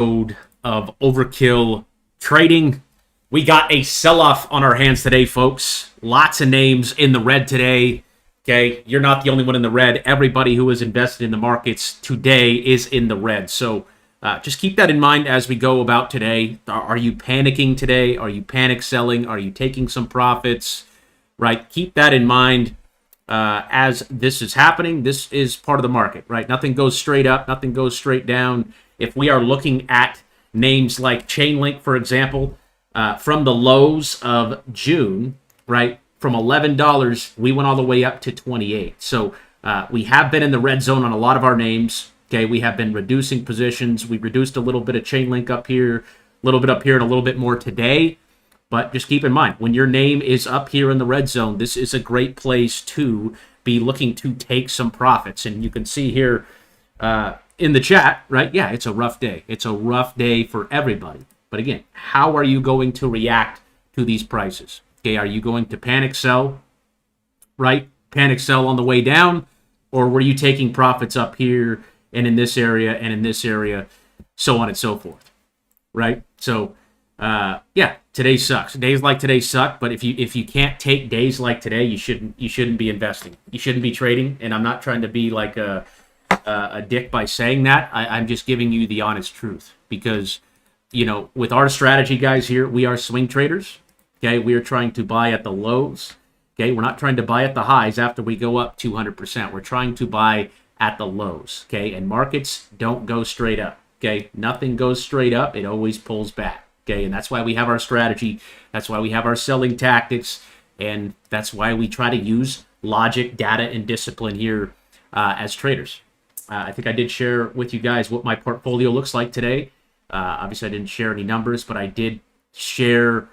Of Overkill Trading. We got a sell-off on our hands today, folks. Lots of names in the red today. Okay, you're not the only one in the red. Everybody who is invested in the markets today is in the red. So just keep that in mind as we go about today. Are you panicking today? Are you panic selling? Are you taking some profits? Right? Keep that in mind as this is happening. This is part of the market, right? Nothing goes straight up. Nothing goes straight down. If we are looking at names like Chainlink, for example, from the lows of June, right, from $11, we went all the way up to 28. So we have been in the red zone on a lot of our names. Okay, we have been reducing positions. We reduced a little bit of Chainlink up here, a little bit up here, and a little bit more today. But just keep in mind, when your name is up here in the red zone, this is a great place to be looking to take some profits. And you can see here in the chat, right? Yeah, it's a rough day. It's a rough day for everybody. But again, how are you going to react to these prices? Okay, are you going to panic sell, right? Panic sell on the way down? Or were you taking profits up here and in this area and in this area, so on and so forth, right? So, yeah, today sucks. Days like today suck, but if you can't take days like today, you shouldn't be investing. You shouldn't be trading, and I'm not trying to be like a dick by saying that. I'm just giving you the honest truth because, you know, with our strategy, guys, here, we are swing traders. Okay, we are trying to buy at the lows. Okay, we're not trying to buy at the highs after we go up 200%. We're trying to buy at the lows. Okay, and markets don't go straight up. Okay, nothing goes straight up. It always pulls back. Okay, and that's why we have our strategy. That's why we have our selling tactics. And that's why we try to use logic, data, and discipline here as traders. I think I did share with you guys what my portfolio looks like today. Obviously, I didn't share any numbers, but I did share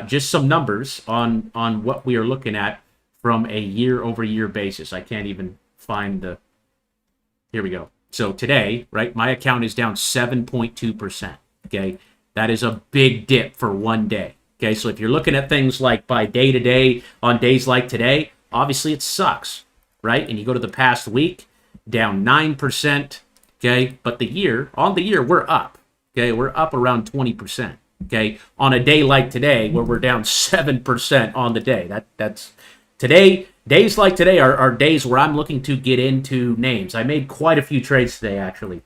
just some numbers on what we are looking at from a year-over-year basis. I can't even find the... Here we go. So today, right, my account is down 7.2%. Okay, that is a big dip for one day. Okay, so if you're looking at things like by day to day, on days like today, obviously it sucks, right? And you go to the past week, down 9%, okay? But on the year, we're up, okay? We're up around 20%, okay? On a day like today, where we're down 7% on the day. That's today, days like today are days where I'm looking to get into names. I made quite a few trades today, actually.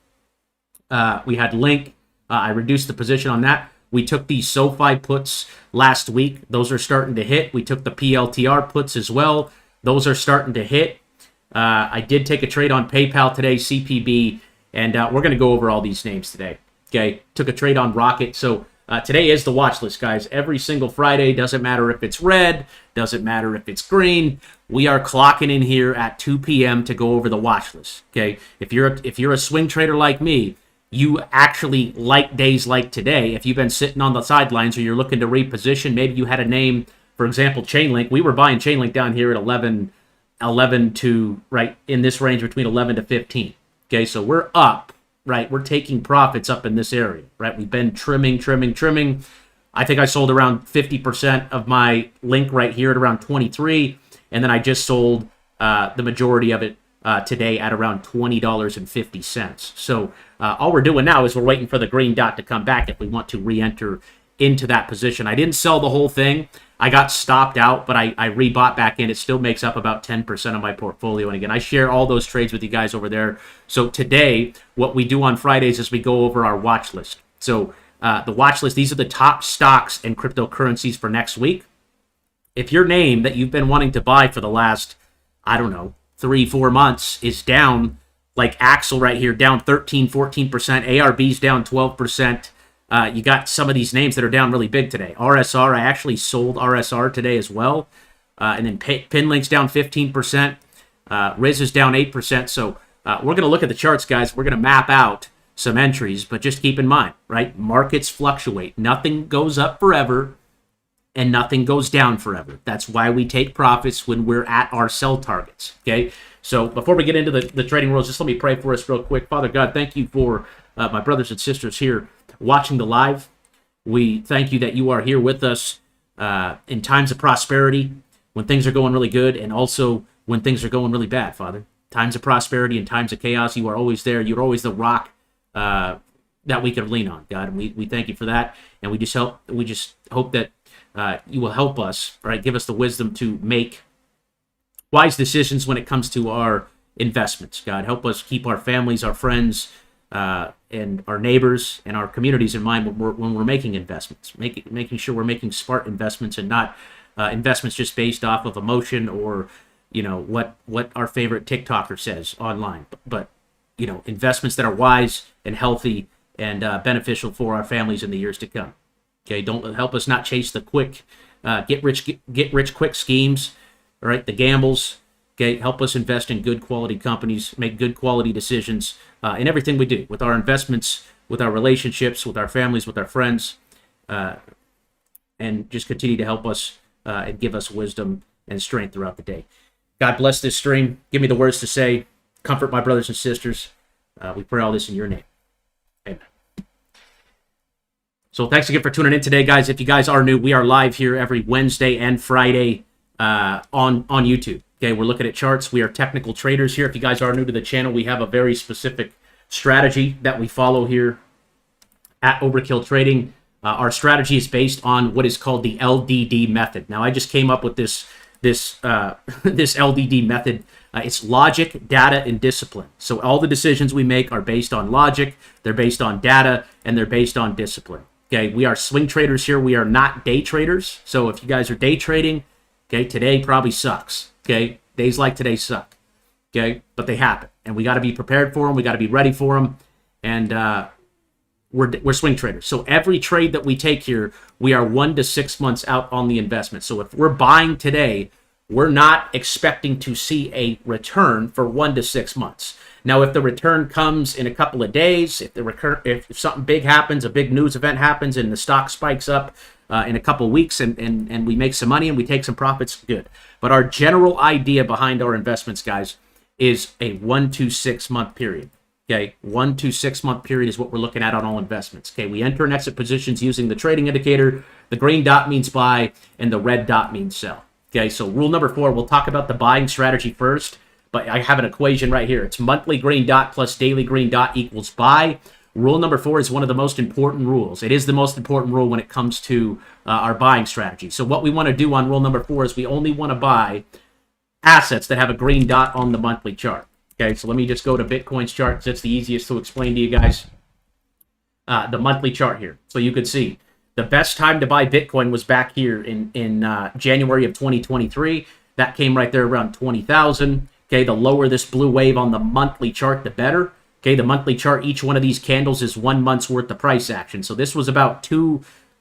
We had Link. I reduced the position on that. We took these SoFi puts last week. Those are starting to hit. We took the PLTR puts as well. Those are starting to hit. I did take a trade on PayPal today, CPB, and we're going to go over all these names today. Okay, took a trade on Rocket. So today is the watch list, guys. Every single Friday, doesn't matter if it's red, doesn't matter if it's green. We are clocking in here at 2 p.m. to go over the watch list. Okay, if you're a swing trader like me, you actually like days like today. If you've been sitting on the sidelines or you're looking to reposition, maybe you had a name, for example, Chainlink. We were buying Chainlink down here at 11 to, right, in this range between 11 to 15. Okay, so we're up, right? We're taking profits up in this area, right? We've been trimming. I think I sold around 50% of my Link right here at around 23, and then I just sold the majority of it today at around $20.50. So all we're doing now is we're waiting for the green dot to come back if we want to re-enter into that position. I didn't sell the whole thing. I got stopped out, but I rebought back in. It still makes up about 10% of my portfolio. And again, I share all those trades with you guys over there. So today, what we do on Fridays is we go over our watch list. So the watch list, these are the top stocks and cryptocurrencies for next week. If your name that you've been wanting to buy for the last, I don't know, 3-4 months is down, like Axel right here, down 13-14%, ARB's down 12%. You got some of these names that are down really big today. RSR, I actually sold RSR today as well. And then Pinlink's down 15%. Riz is down 8%. So we're going to look at the charts, guys. We're going to map out some entries, but just keep in mind, right? Markets fluctuate. Nothing goes up forever and nothing goes down forever. That's why we take profits when we're at our sell targets, okay? So before we get into the trading rules, just let me pray for us real quick. Father God, thank you for my brothers and sisters here watching the live. We thank you that you are here with us in times of prosperity, when things are going really good, and also when things are going really bad, Father. Times of prosperity and times of chaos, you are always there. You're always the rock that we could lean on, God. And we thank you for that. And we just hope that you will help us, right? Give us the wisdom to make wise decisions when it comes to our investments. God, help us keep our families, our friends, and our neighbors and our communities in mind when we're making investments, making sure we're making smart investments and not investments just based off of emotion or, what our favorite TikToker says online, but investments that are wise and healthy and beneficial for our families in the years to come. Okay, don't help us not chase the quick get rich quick schemes, all right, the gambles. Okay, help us invest in good quality companies, make good quality decisions in everything we do with our investments, with our relationships, with our families, with our friends, and just continue to help us and give us wisdom and strength throughout the day. God bless this stream. Give me the words to say. Comfort my brothers and sisters. We pray all this in your name. Amen. So thanks again for tuning in today, guys. If you guys are new, we are live here every Wednesday and Friday on YouTube. Okay, we're looking at charts. We are technical traders here. If you guys are new to the channel, we have a very specific strategy that we follow here at Overkill Trading. Our strategy is based on what is called the LDD method. Now, I just came up with this LDD method. It's logic, data, and discipline. So all the decisions we make are based on logic, they're based on data, and they're based on discipline. Okay, we are swing traders here. We are not day traders. So if you guys are day trading, okay, today probably sucks. Okay, days like today suck. Okay, but they happen, and we got to be prepared for them. We got to be ready for them, and we're swing traders. So every trade that we take here, we are 1 to 6 months out on the investment. So if we're buying today, we're not expecting to see a return for 1 to 6 months. Now, if the return comes in a couple of days, if something big happens, a big news event happens, and the stock spikes up in a couple of weeks, and we make some money and we take some profits, good. But our general idea behind our investments, guys, is a 1 to 6 month period. Okay, 1 to 6 month period is what we're looking at on all investments. Okay, we enter and exit positions using the trading indicator. The green dot means buy, and the red dot means sell. Okay, so rule number 4, we'll talk about the buying strategy first, but I have an equation right here. It's monthly green dot plus daily green dot equals buy. Rule number 4 is one of the most important rules. It is the most important rule when it comes to our buying strategy. So what we want to do on rule number 4 is we only want to buy assets that have a green dot on the monthly chart. Okay, so let me just go to Bitcoin's chart because it's the easiest to explain to you guys. The monthly chart here. So you could see the best time to buy Bitcoin was back here in January of 2023. That came right there around 20,000. Okay, the lower this blue wave on the monthly chart, the better. Okay, the monthly chart, each one of these candles is 1 month's worth of price action. So this was about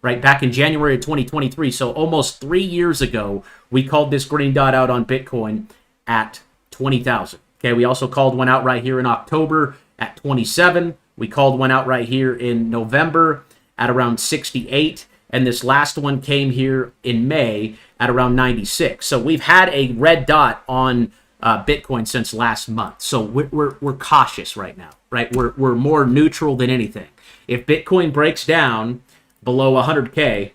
right back in January of 2023. So almost 3 years ago, we called this green dot out on Bitcoin at 20,000. Okay, we also called one out right here in October at 27. We called one out right here in November at around 68. And this last one came here in May at around 96. So we've had a red dot on Bitcoin since last month. So we're cautious right now, right? We're more neutral than anything. If Bitcoin breaks down below 100K,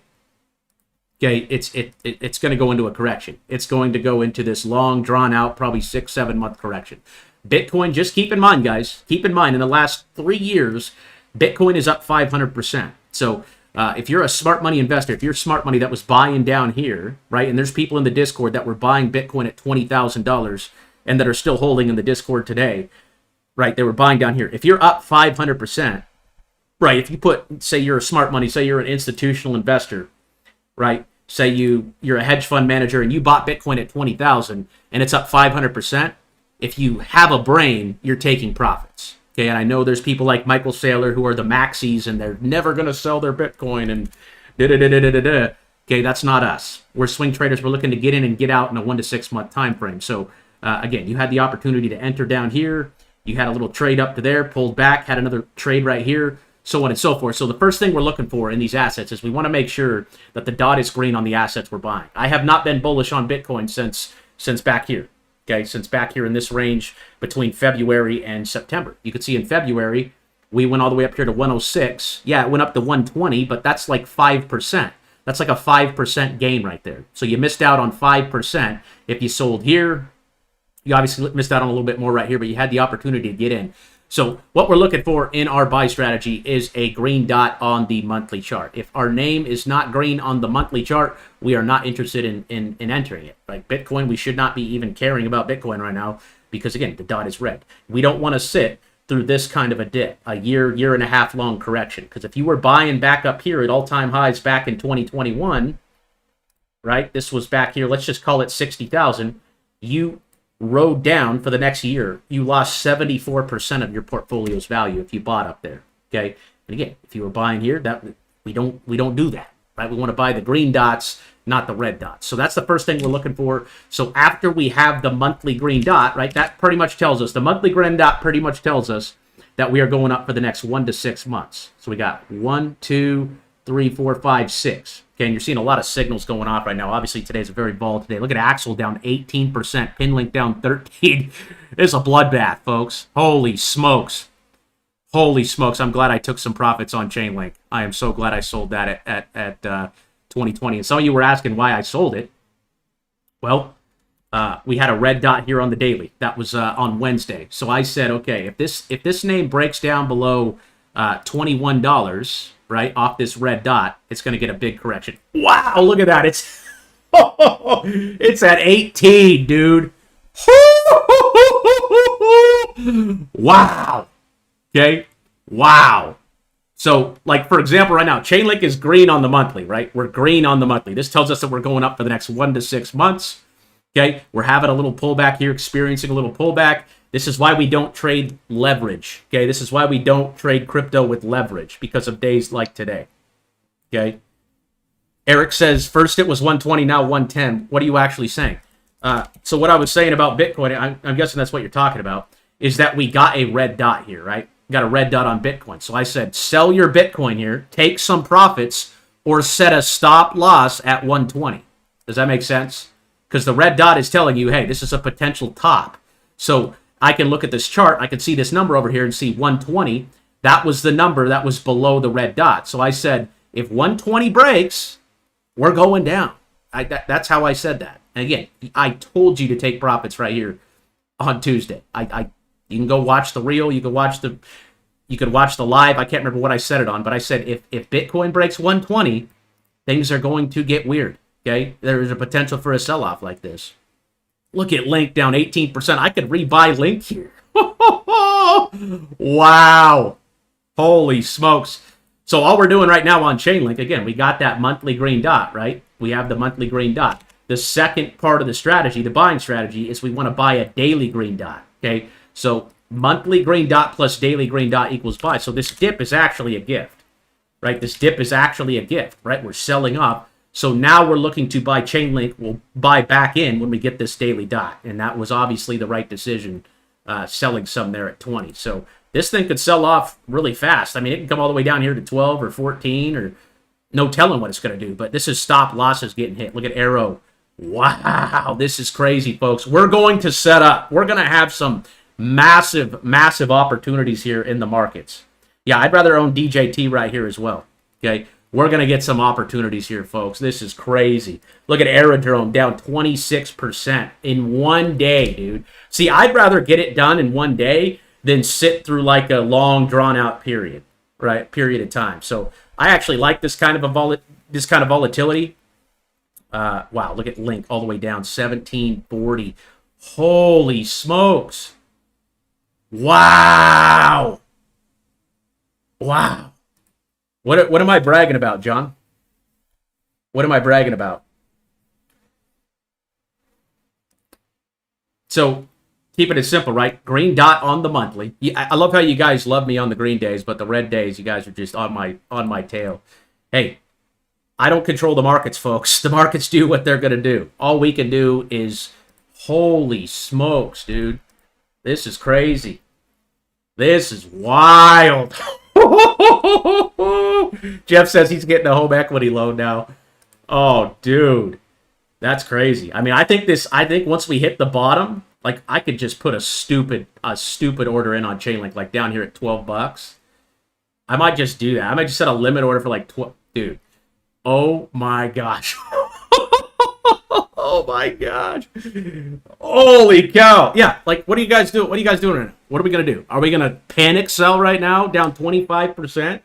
okay, it's going to go into a correction. It's going to go into this long, drawn-out, probably 6-7 month correction. Bitcoin, just keep in mind, guys, keep in mind, in the last 3 years, Bitcoin is up 500%. So if you're a smart money investor, if you're smart money that was buying down here, right, and there's people in the Discord that were buying Bitcoin at $20,000 and that are still holding in the Discord today, right, they were buying down here. If you're up 500%, right, if you put, say you're a smart money, say you're an institutional investor, right? Say you're a hedge fund manager and you bought Bitcoin at 20,000 and it's up 500%. If you have a brain, you're taking profits. Okay, and I know there's people like Michael Saylor who are the maxis and they're never going to sell their Bitcoin and da-da-da-da-da-da. Okay, that's not us. We're swing traders. We're looking to get in and get out in a 1 to 6 month time frame. So again, you had the opportunity to enter down here. You had a little trade up to there, pulled back, had another trade right here, so on and so forth. So the first thing we're looking for in these assets is we want to make sure that the dot is green on the assets we're buying. I have not been bullish on Bitcoin since back here. Okay, since back here in this range between February and September. You could see in February, we went all the way up here to 106. Yeah, it went up to 120, but that's like 5%. That's like a 5% gain right there. So you missed out on 5%. If you sold here, you obviously missed out on a little bit more right here, but you had the opportunity to get in. So what we're looking for in our buy strategy is a green dot on the monthly chart. If our name is not green on the monthly chart, we are not interested in entering it. Like Bitcoin, we should not be even caring about Bitcoin right now because, again, the dot is red. We don't want to sit through this kind of a dip, a year and a half long correction. Because if you were buying back up here at all-time highs back in 2021, right, this was back here, let's just call it 60,000, you rode down for the next year, you lost 74% of your portfolio's value if you bought up there. Okay, and again, if you were buying here, that we don't do that, right? We want to buy the green dots, not the red dots. So that's the first thing we're looking for. So after we have the monthly green dot, right, that pretty much tells us, the monthly green dot pretty much tells us that we are going up for the next 1 to 6 months. So we got 1, 2, 3, 4, 5, 6. Okay, and you're seeing a lot of signals going off right now. Obviously, today's a very volatile day. Look at Axel down 18%, Pinlink down 13%. It's a bloodbath, folks. Holy smokes. Holy smokes. I'm glad I took some profits on Chainlink. I am so glad I sold that at 2020. And some of you were asking why I sold it. Well, we had a red dot here on the daily. That was on Wednesday. So I said, okay, if this name breaks down below $21, right, off this red dot, it's going to get a big correction. Wow, look at that. It's at 18, dude. Wow. Okay? Wow. So, like, for example, right now, Chainlink is green on the monthly, right? We're green on the monthly. This tells us that we're going up for the next 1 to 6 months. Okay? We're having a little pullback here, experiencing a little pullback. This is why we don't trade leverage. Okay? This is why we don't trade crypto with leverage, because of days like today. Okay? Eric says, first it was 120, now 110. What are you actually saying? So what I was saying about Bitcoin, I'm guessing that's what you're talking about, is that we got a red dot here, right? Got a red dot on Bitcoin. So I said, sell your Bitcoin here, take some profits, or set a stop loss at 120. Does that make sense? Because the red dot is telling you, hey, this is a potential top. So I can look at this chart, I can see this number over here and see 120. That was the number that was below the red dot. So I said, if 120 breaks, we're going down. That's how I said that. And again, I told you to take profits right here on Tuesday. You can go watch the reel. You could watch the live. I can't remember what I said it on, but I said if Bitcoin breaks 120, things are going to get weird. Okay, there is a potential for a sell-off like this. Look at Link down 18%. I could rebuy Link here. Wow, holy smokes! So all we're doing right now on Chainlink, again, we got that monthly green dot, right? We have the monthly green dot. The second part of the strategy, the buying strategy, is we want to buy a daily green dot. Okay. So monthly green dot plus daily green dot equals buy. So this dip is actually a gift, right? This dip is actually a gift, right? We're selling up. So now we're looking to buy Chainlink. We'll buy back in when we get this daily dot. And that was obviously the right decision, selling some there at 20. So this thing could sell off really fast. I mean, it can come all the way down here to 12 or 14 or no telling what it's going to do. But this is stop losses getting hit. Look at Arrow. Wow, this is crazy, folks. We're going to set up. We're going to have some massive, massive opportunities here in the markets. Yeah, I'd rather own DJT right here as well. Okay, we're going to get some opportunities here, folks. This is crazy. Look at Aerodrome down 26% in one day, dude. See, I'd rather get it done in one day than sit through like a long, drawn-out period, right? Period of time. So I actually like this kind of volatility. Wow, look at Link all the way down, 1740. Holy smokes. Wow. Wow. What am I bragging about, John? What am I bragging about? So, keeping it simple, right? Green dot on the monthly. I love how you guys love me on the green days, but the red days, you guys are just on my tail. Hey, I don't control the markets, folks. The markets do what they're going to do. All we can do is, holy smokes, dude. This is crazy. This is wild. Jeff says he's getting a home equity loan now. Oh, dude. That's crazy. I mean, I think once we hit the bottom, like I could just put a stupid order in on Chainlink, like down here at $12. I might just do that. I might just set a limit order for like 12. Dude. Oh my gosh. Oh my gosh. Holy cow. Yeah, like what are you guys doing? What are you guys doing right now? What are we going to do? Are we going to panic sell right now, down 25%?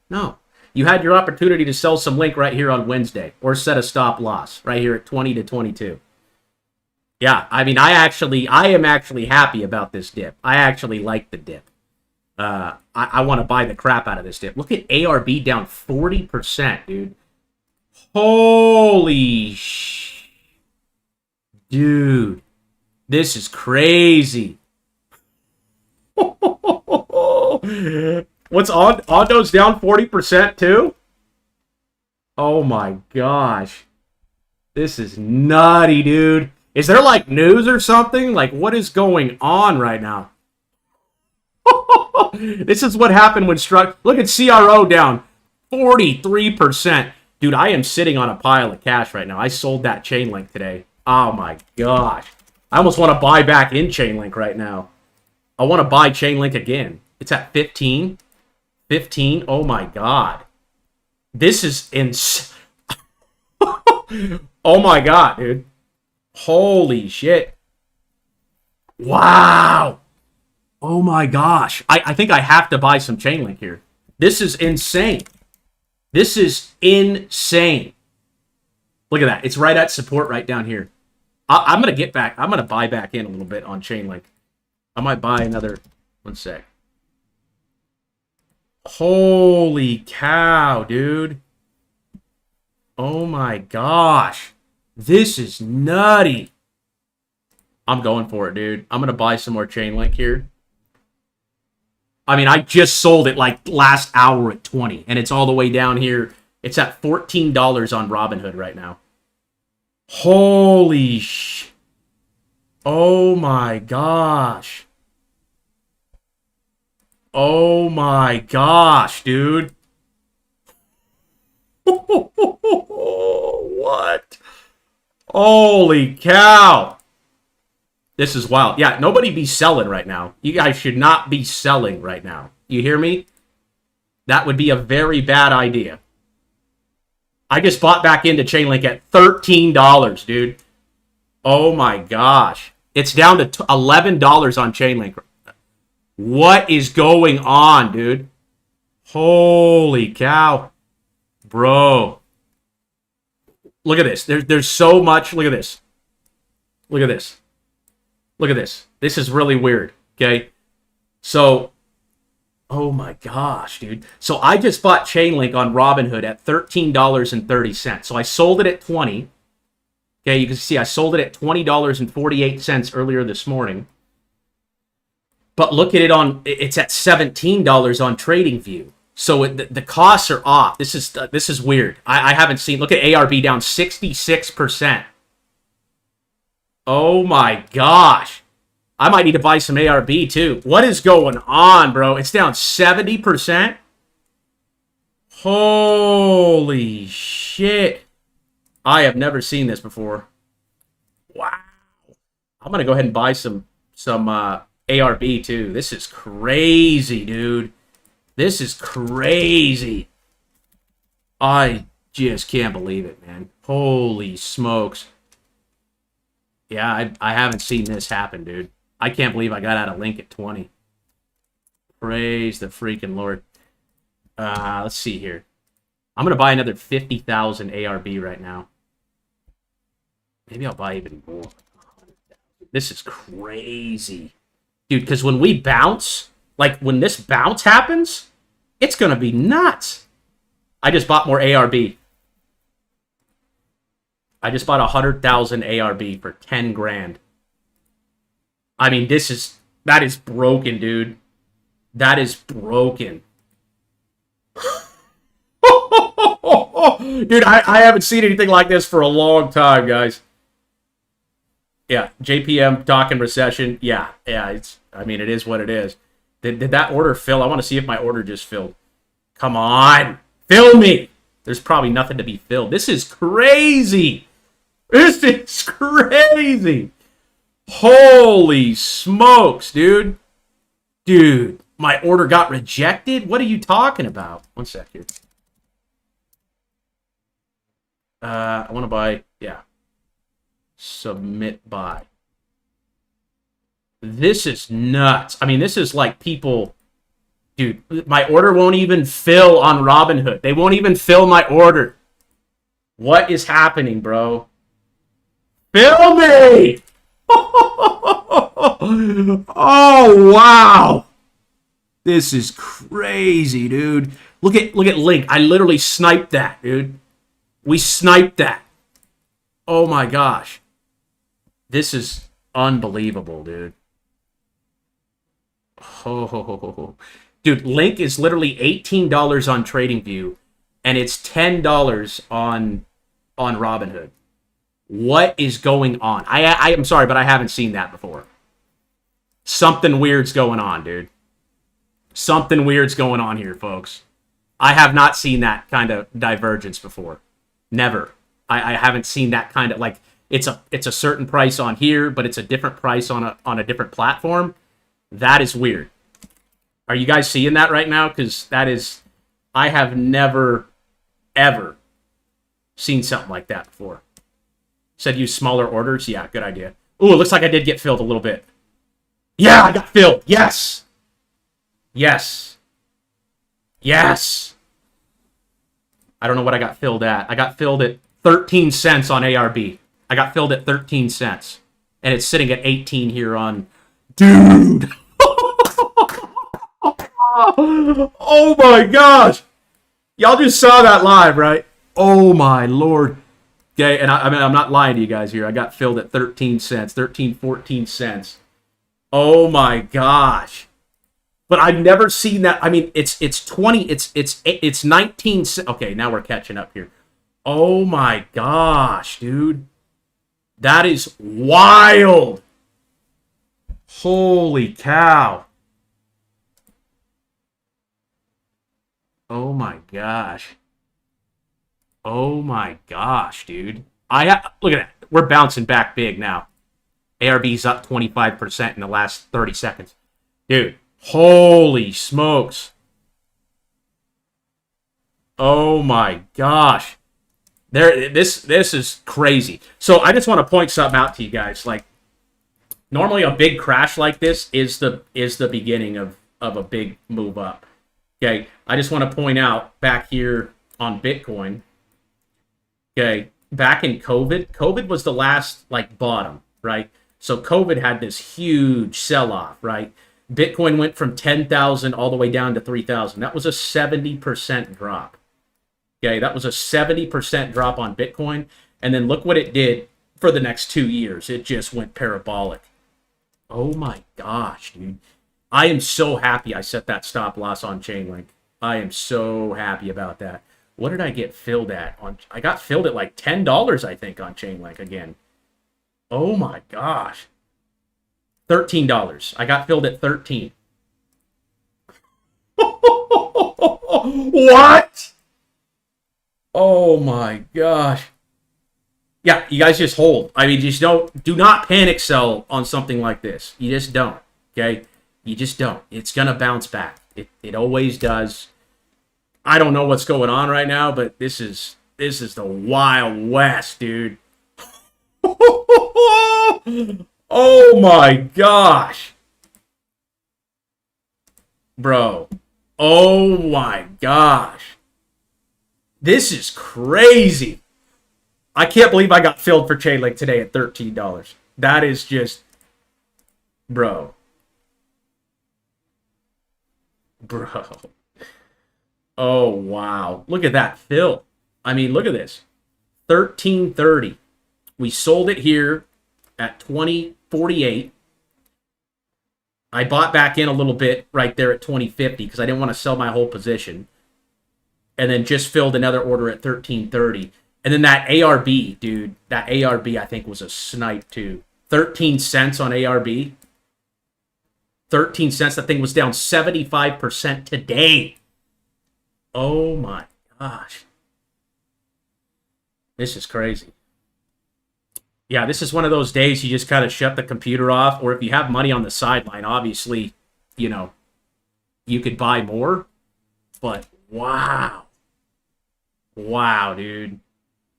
No. You had your opportunity to sell some link right here on Wednesday or set a stop loss right here at 20 to 22. Yeah, I mean, I am actually happy about this dip. I actually like the dip. I want to buy the crap out of this dip. Look at ARB down 40%, dude. Holy sh... Dude. This is crazy. What's on? Ondo's down 40% too? Oh my gosh. This is nutty, dude. Is there like news or something? Like what is going on right now? This is what happened when struck. Look at CRO down 43%. Dude, I am sitting on a pile of cash right now. I sold that Chainlink today. Oh my gosh. I almost want to buy back in Chainlink right now. I want to buy Chainlink again. It's at 15. 15. Oh my god. This is insane. Oh my god, dude. Holy shit. Wow. Oh my gosh. I think I have to buy some Chainlink here. This is insane. This is insane. Look at that. It's right at support right down here. I'm going to get back. I'm going to buy back in a little bit on Chainlink. I might buy another. One sec. Holy cow, dude. Oh my gosh. This is nutty. I'm going for it, dude. I'm going to buy some more Chainlink here. I mean, I just sold it like last hour at 20, and it's all the way down here. It's at $14 on Robinhood right now. Holy sh... Oh my gosh. Oh my gosh, dude. What? Holy cow. This is wild. Yeah, nobody be selling right now. You guys should not be selling right now. You hear me? That would be a very bad idea. I just bought back into Chainlink at $13, dude. Oh my gosh. It's down to $11 on Chainlink. What is going on, dude? Holy cow. Bro. Look at this. There's so much. Look at this. Look at this. Look at this. This is really weird, okay? So, oh my gosh, dude. So I just bought Chainlink on Robinhood at $13.30. So I sold it at 20. Okay, you can see I sold it at $20.48 earlier this morning. But look at it on, it's at $17 on TradingView. So the costs are off. This is weird. I haven't seen, look at ARB down 66%. Oh my gosh. I might need to buy some ARB too. What is going on, bro? It's down 70%. Holy shit. I have never seen this before. Wow. I'm going to go ahead and buy some ARB too. This is crazy, dude. This is crazy. I just can't believe it, man. Holy smokes. Yeah, I haven't seen this happen, dude. I can't believe I got out of Link at 20. Praise the freaking Lord. Let's see here. I'm going to buy another 50,000 ARB right now. Maybe I'll buy even more. This is crazy. Dude, because when we bounce, like when this bounce happens, it's going to be nuts. I just bought more ARB. I just bought 100,000 ARB for 10 grand. I mean, that is broken, dude. That is broken. Dude, I haven't seen anything like this for a long time, guys. Yeah, JPM talking recession. Yeah, I mean, it is what it is. Did that order fill? I want to see if my order just filled. Come on. Fill me. There's probably nothing to be filled. This is crazy. This is crazy. Holy smokes, dude. Dude, my order got rejected? What are you talking about? One sec here. I want to buy, yeah. Submit buy. This is nuts. I mean, this is like people... Dude, my order won't even fill on Robinhood. They won't even fill my order. What is happening, bro? Fill me! Oh, wow. This is crazy, dude. Look at Link. I literally sniped that, dude. We sniped that. Oh my gosh. This is unbelievable, dude. Oh. Dude, Link is literally $18 on TradingView, and it's $10 on Robinhood. What is going on? I am sorry, but I haven't seen that before. Something weird's going on, dude. Something weird's going on here, folks. I have not seen that kind of divergence before. Never. I haven't seen that kind of, like, it's a certain price on here, but it's a different price on a different platform. That is weird. Are you guys seeing that right now? Because that is, I have never, ever seen something like that before. Said use smaller orders. Yeah, good idea. Ooh, it looks like I did get filled a little bit. Yeah, I got filled. Yes. Yes. Yes. I don't know what I got filled at. I got filled at 13 cents on ARB. I got filled at 13 cents. And it's sitting at 18 here on... Dude! Oh my gosh! Y'all just saw that live, right? Oh my lord. Okay, and I mean, I'm not lying to you guys here. I got filled at 13 cents, 13, 14 cents. Oh my gosh. But I've never seen that. I mean, it's 20, it's 19. Okay, now we're catching up here. Oh my gosh, dude. That is wild. Holy cow. Oh my gosh. Oh my gosh, dude. Look at that. We're bouncing back big now. ARB's up 25% in the last 30 seconds. Dude, holy smokes. Oh my gosh. This is crazy. So I just want to point something out to you guys. Like, normally a big crash like this is the beginning of a big move up. Okay, I just want to point out back here on Bitcoin. Okay, back in COVID was the last, like, bottom, right? So COVID had this huge sell-off, right? Bitcoin went from 10,000 all the way down to 3,000. That was a 70% drop. Okay, that was a 70% drop on Bitcoin. And then look what it did for the next 2 years. It just went parabolic. Oh my gosh, dude. I am so happy I set that stop loss on Chainlink. I am so happy about that. What did I get filled at? I got filled at like $10, I think, on Chainlink again. Oh my gosh. $13. I got filled at 13. What? Oh my gosh. Yeah, you guys just hold. I mean, just do not panic sell on something like this. You just don't, okay? You just don't. It's going to bounce back. It always does. I don't know what's going on right now, but this is the Wild West, dude. Oh my gosh. Bro. Oh my gosh. This is crazy. I can't believe I got filled for Chainlink today at $13. That is just... Bro. Bro. Oh, wow. Look at that fill. I mean, look at this. $13.30. We sold it here at $20.48. I bought back in a little bit right there at $20.50 because I didn't want to sell my whole position. And then just filled another order at $13.30. And then that ARB, dude, that ARB I think was a snipe too. 13 cents on ARB. 13 cents. That thing was down 75% today. Oh my gosh. This is crazy. Yeah, this is one of those days you just kind of shut the computer off, or if you have money on the sideline, obviously, you know, you could buy more. But wow. Wow, dude.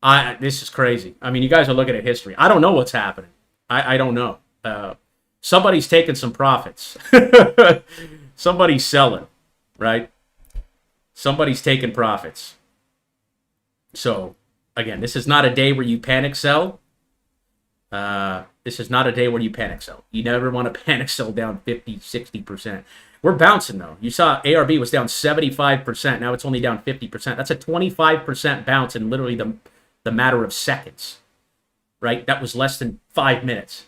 This is crazy. I mean, you guys are looking at history. I don't know what's happening. I don't know. Somebody's taking some profits. Somebody's selling, right? Somebody's taking profits. So, again, this is not a day where you panic sell. This is not a day where you panic sell. You never want to panic sell down 50, 60%. We're bouncing, though. You saw ARB was down 75%. Now it's only down 50%. That's a 25% bounce in literally the matter of seconds, right? That was less than 5 minutes.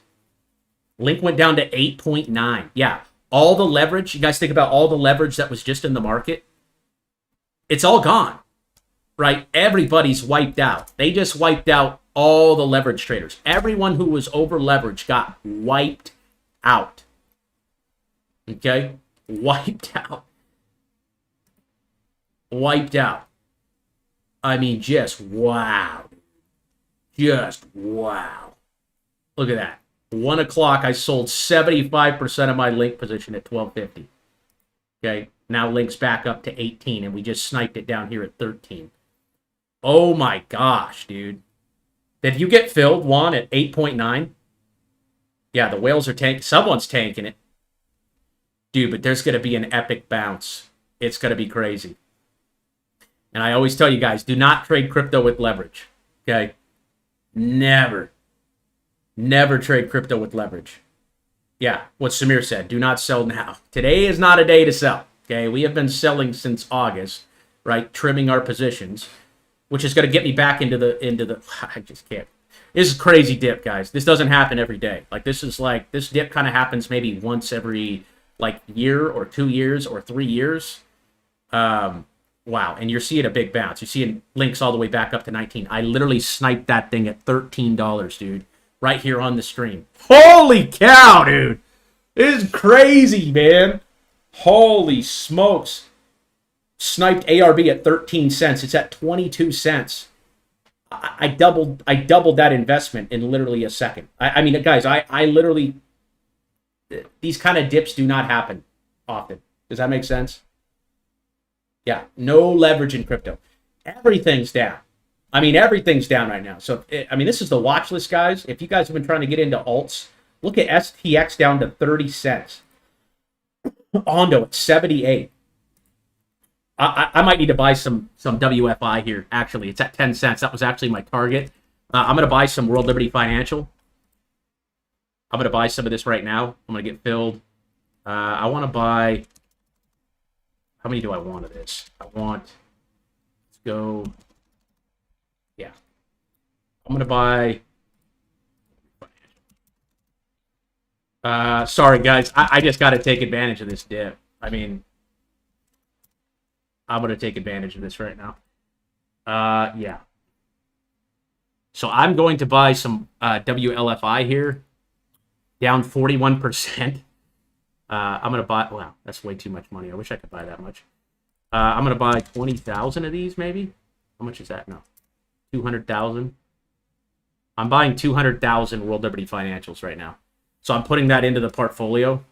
Link went down to 8.9. Yeah, all the leverage. You guys think about all the leverage that was just in the market. It's all gone, right? Everybody's wiped out. They just wiped out all the leverage traders. Everyone who was over leveraged got wiped out. Okay? Wiped out. Wiped out. I mean, just wow. Just wow. Look at that. 1 o'clock, I sold 75% of my Link position at 12.50. Okay? Now Link's back up to 18, and we just sniped it down here at 13. Oh my gosh, dude. Did you get filled, Juan, at 8.9? Yeah, the whales are tanking. Someone's tanking it. Dude, but there's going to be an epic bounce. It's going to be crazy. And I always tell you guys, do not trade crypto with leverage. Okay? Never. Never trade crypto with leverage. Yeah, what Samir said. Do not sell now. Today is not a day to sell. Okay? We have been selling since August, right? Trimming our positions, which is going to get me back into the I just can't. This is a crazy dip, guys. This doesn't happen every day. Like, this dip kind of happens maybe once every, like, year or 2 years or 3 years. Wow, and you're seeing a big bounce. You're seeing Links all the way back up to 19. I literally sniped that thing at $13, dude, right here on the stream. Holy cow, dude. This is crazy, man. Holy smokes. Sniped ARB at 13 cents. It's at 22 cents. I doubled that investment in literally a second. I mean, guys, I literally, these kind of dips do not happen often. Does that make sense? Yeah, no leverage in crypto. Everything's down. I mean, everything's down right now. So, I mean, this is the watch list, guys. If you guys have been trying to get into alts, look at STX down to 30 cents. Ondo at 78. I might need to buy some WFI here, actually. It's at 10 cents. That was actually my target. I'm going to buy some World Liberty Financial. I'm going to buy some of this right now. I'm going to get filled. I want to buy... How many do I want of this? Let's go... Yeah. I'm going to buy... Sorry, guys. I just got to take advantage of this dip. I mean... I'm going to take advantage of this right now. Yeah. So I'm going to buy some WLFI here. Down 41%. I'm going to buy... Wow, that's way too much money. I wish I could buy that much. I'm going to buy 20,000 of these, maybe. How much is that? No. 200,000. I'm buying 200,000 World Liberty Financials right now. So I'm putting that into the portfolio.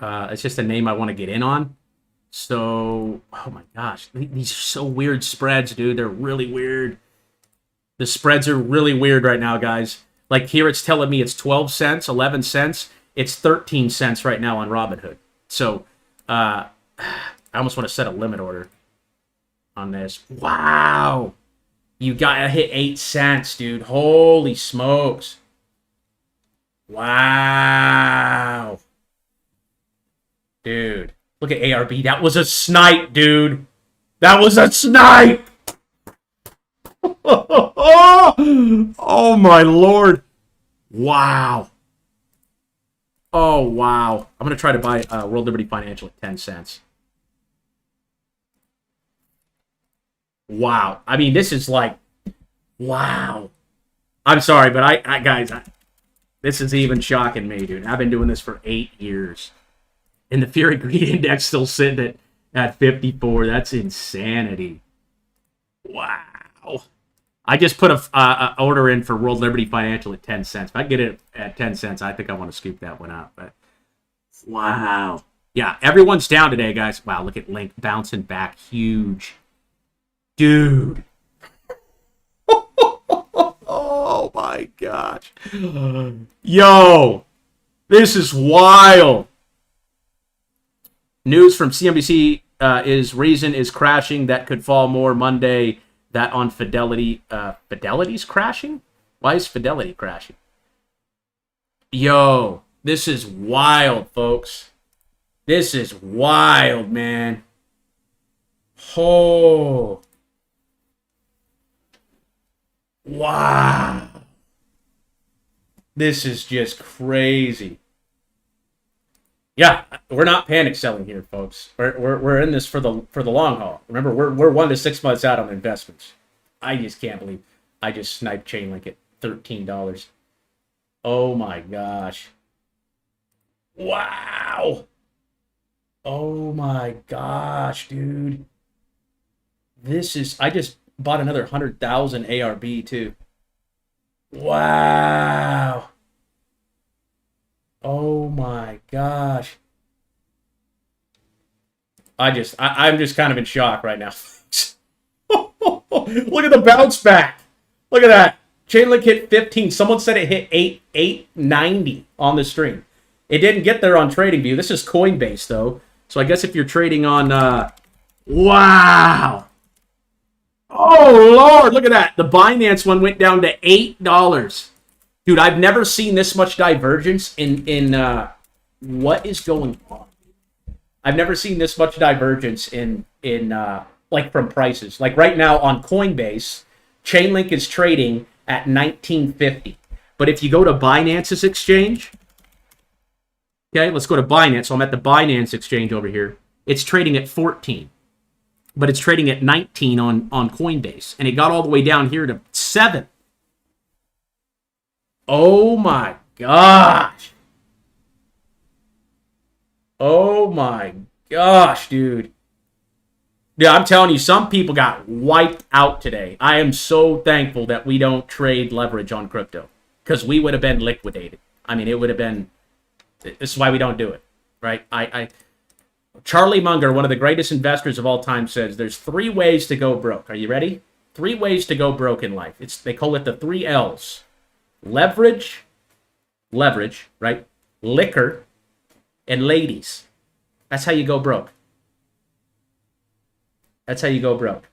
It's just a name I want to get in on. So, oh my gosh, these are so weird spreads, dude. They're really weird. The spreads are really weird right now, guys. Like here, it's telling me it's 12 cents, 11 cents. It's 13 cents right now on Robinhood. So, I almost want to set a limit order on this. Wow. You got to hit 8 cents, dude. Holy smokes. Wow. Dude. Look at ARB. That was a snipe, dude. That was a snipe. Oh, my Lord. Wow. Oh, wow. I'm going to try to buy World Liberty Financial at 10 cents. Wow. I mean, this is like, wow. I'm sorry, but guys, this is even shocking me, dude. I've been doing this for 8 years. And the Fear and Greed Index still sitting at 54. That's insanity. Wow. I just put a order in for World Liberty Financial at 10 cents. If I get it at 10 cents, I think I want to scoop that one out. But wow. Yeah, everyone's down today, guys. Wow, look at Link bouncing back huge. Dude. my gosh. Yo, this is wild. News from CNBC is Reason is crashing. That could fall more Monday. That on Fidelity. Fidelity's crashing? Why is Fidelity crashing? Yo, this is wild, folks. This is wild, man. Oh. Wow. This is just crazy. Yeah, we're not panic selling here, folks. We're in this for the long haul. Remember, we're 1 to 6 months out on investments. I just can't believe I just sniped Chainlink at $13. Oh my gosh. Wow. Oh my gosh, dude. This is, I just bought another 100,000 ARB too. Wow. Oh my gosh. I'm just kind of in shock right now. Look at the bounce back. Look at that. Chainlink hit 15. Someone said it hit 890 on the stream. It didn't get there on TradingView. This is Coinbase though. So I guess if you're trading on wow. Oh Lord, look at that. The Binance one went down to $8. Dude, I've never seen this much divergence in what is going on. I've never seen this much divergence in like from prices. Like right now on Coinbase, Chainlink is trading at 1950. But if you go to Binance's exchange, okay, let's go to Binance. So I'm at the Binance exchange over here. It's trading at 14. But it's trading at 19 on Coinbase. And it got all the way down here to 7. Oh my gosh. Oh my gosh, dude. Yeah, I'm telling you, some people got wiped out today. I am so thankful that we don't trade leverage on crypto. Because we would have been liquidated. I mean, it would have been... This is why we don't do it, right? Charlie Munger, one of the greatest investors of all time, says there's 3 ways to go broke. Are you ready? 3 ways to go broke in life. They call it the 3 L's. Leverage, right? Liquor, and ladies. That's how you go broke. That's how you go broke.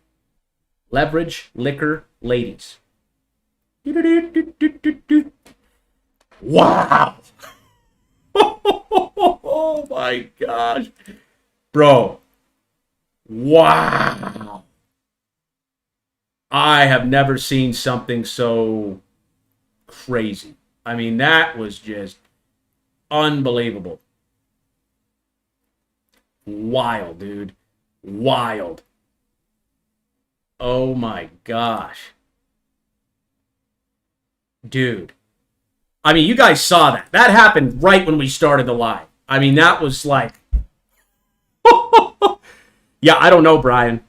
Leverage, liquor, ladies. Wow. Oh my gosh. Bro. Wow. I have never seen something so crazy. I mean, that was just unbelievable. Wild, dude. Wild. Oh my gosh. Dude. I mean, you guys saw that. That happened right when we started the live. I mean, that was like... Yeah, I don't know, Brian.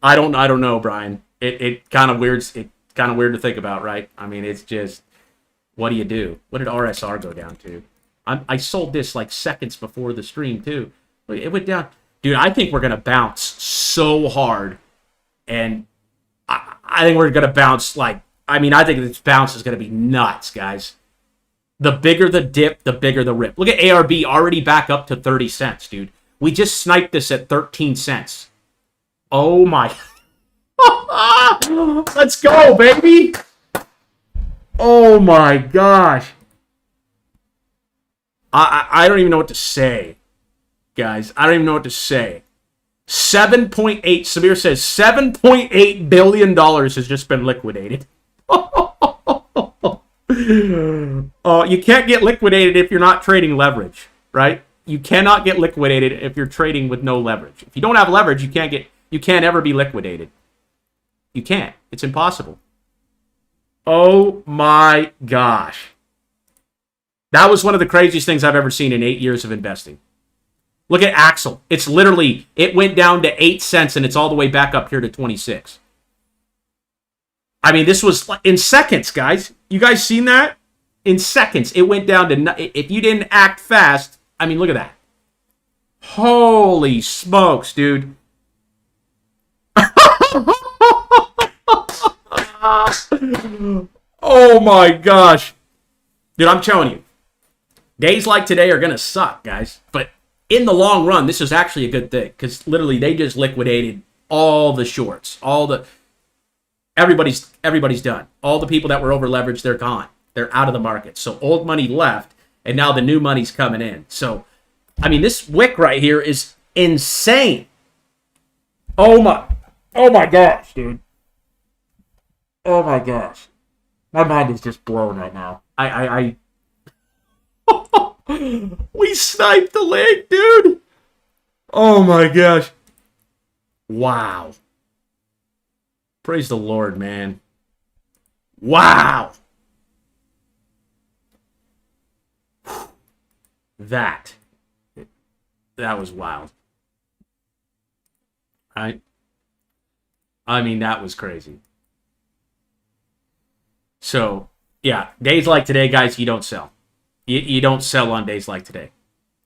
I don't know, Brian. It kind of weird. It's kind of weird to think about, right? I mean, it's just... What do you do? What did RSR go down to? I sold this like seconds before the stream, too. It went down. Dude, I think we're going to bounce so hard. And I think we're going to bounce like... I mean, I think this bounce is going to be nuts, guys. The bigger the dip, the bigger the rip. Look at ARB already back up to 30 cents, dude. We just sniped this at 13 cents. Oh, my... Let's go, baby! Oh, my gosh. I don't even know what to say, guys. I don't even know what to say. 7.8, Samir says, $7.8 billion has just been liquidated. You can't get liquidated if you're not trading leverage, right? You cannot get liquidated if you're trading with no leverage. If you don't have leverage, you can't ever be liquidated. You can't. It's impossible. Oh my gosh. That was one of the craziest things I've ever seen in 8 years of investing. Look at Axel. It's literally, it went down to 8 cents and it's all the way back up here to 26. I mean, this was in seconds, guys. You guys seen that? In seconds, it went down to, if you didn't act fast, I mean, look at that. Holy smokes, dude. Oh my gosh. Dude, I'm telling you, days like today are going to suck, guys. But in the long run, this is actually a good thing because literally they just liquidated all the shorts. Everybody's done. All the people that were over leveraged, they're gone. They're out of the market. So old money left, and now the new money's coming in. So, I mean, this wick right here is insane. Oh my gosh, dude. Oh my gosh. My mind is just blown right now. We sniped the leg, dude. Oh my gosh. Wow. Praise the Lord, man. Wow. That was wild. Right? I mean, that was crazy. So, yeah, days like today, guys, you don't sell. You don't sell on days like today.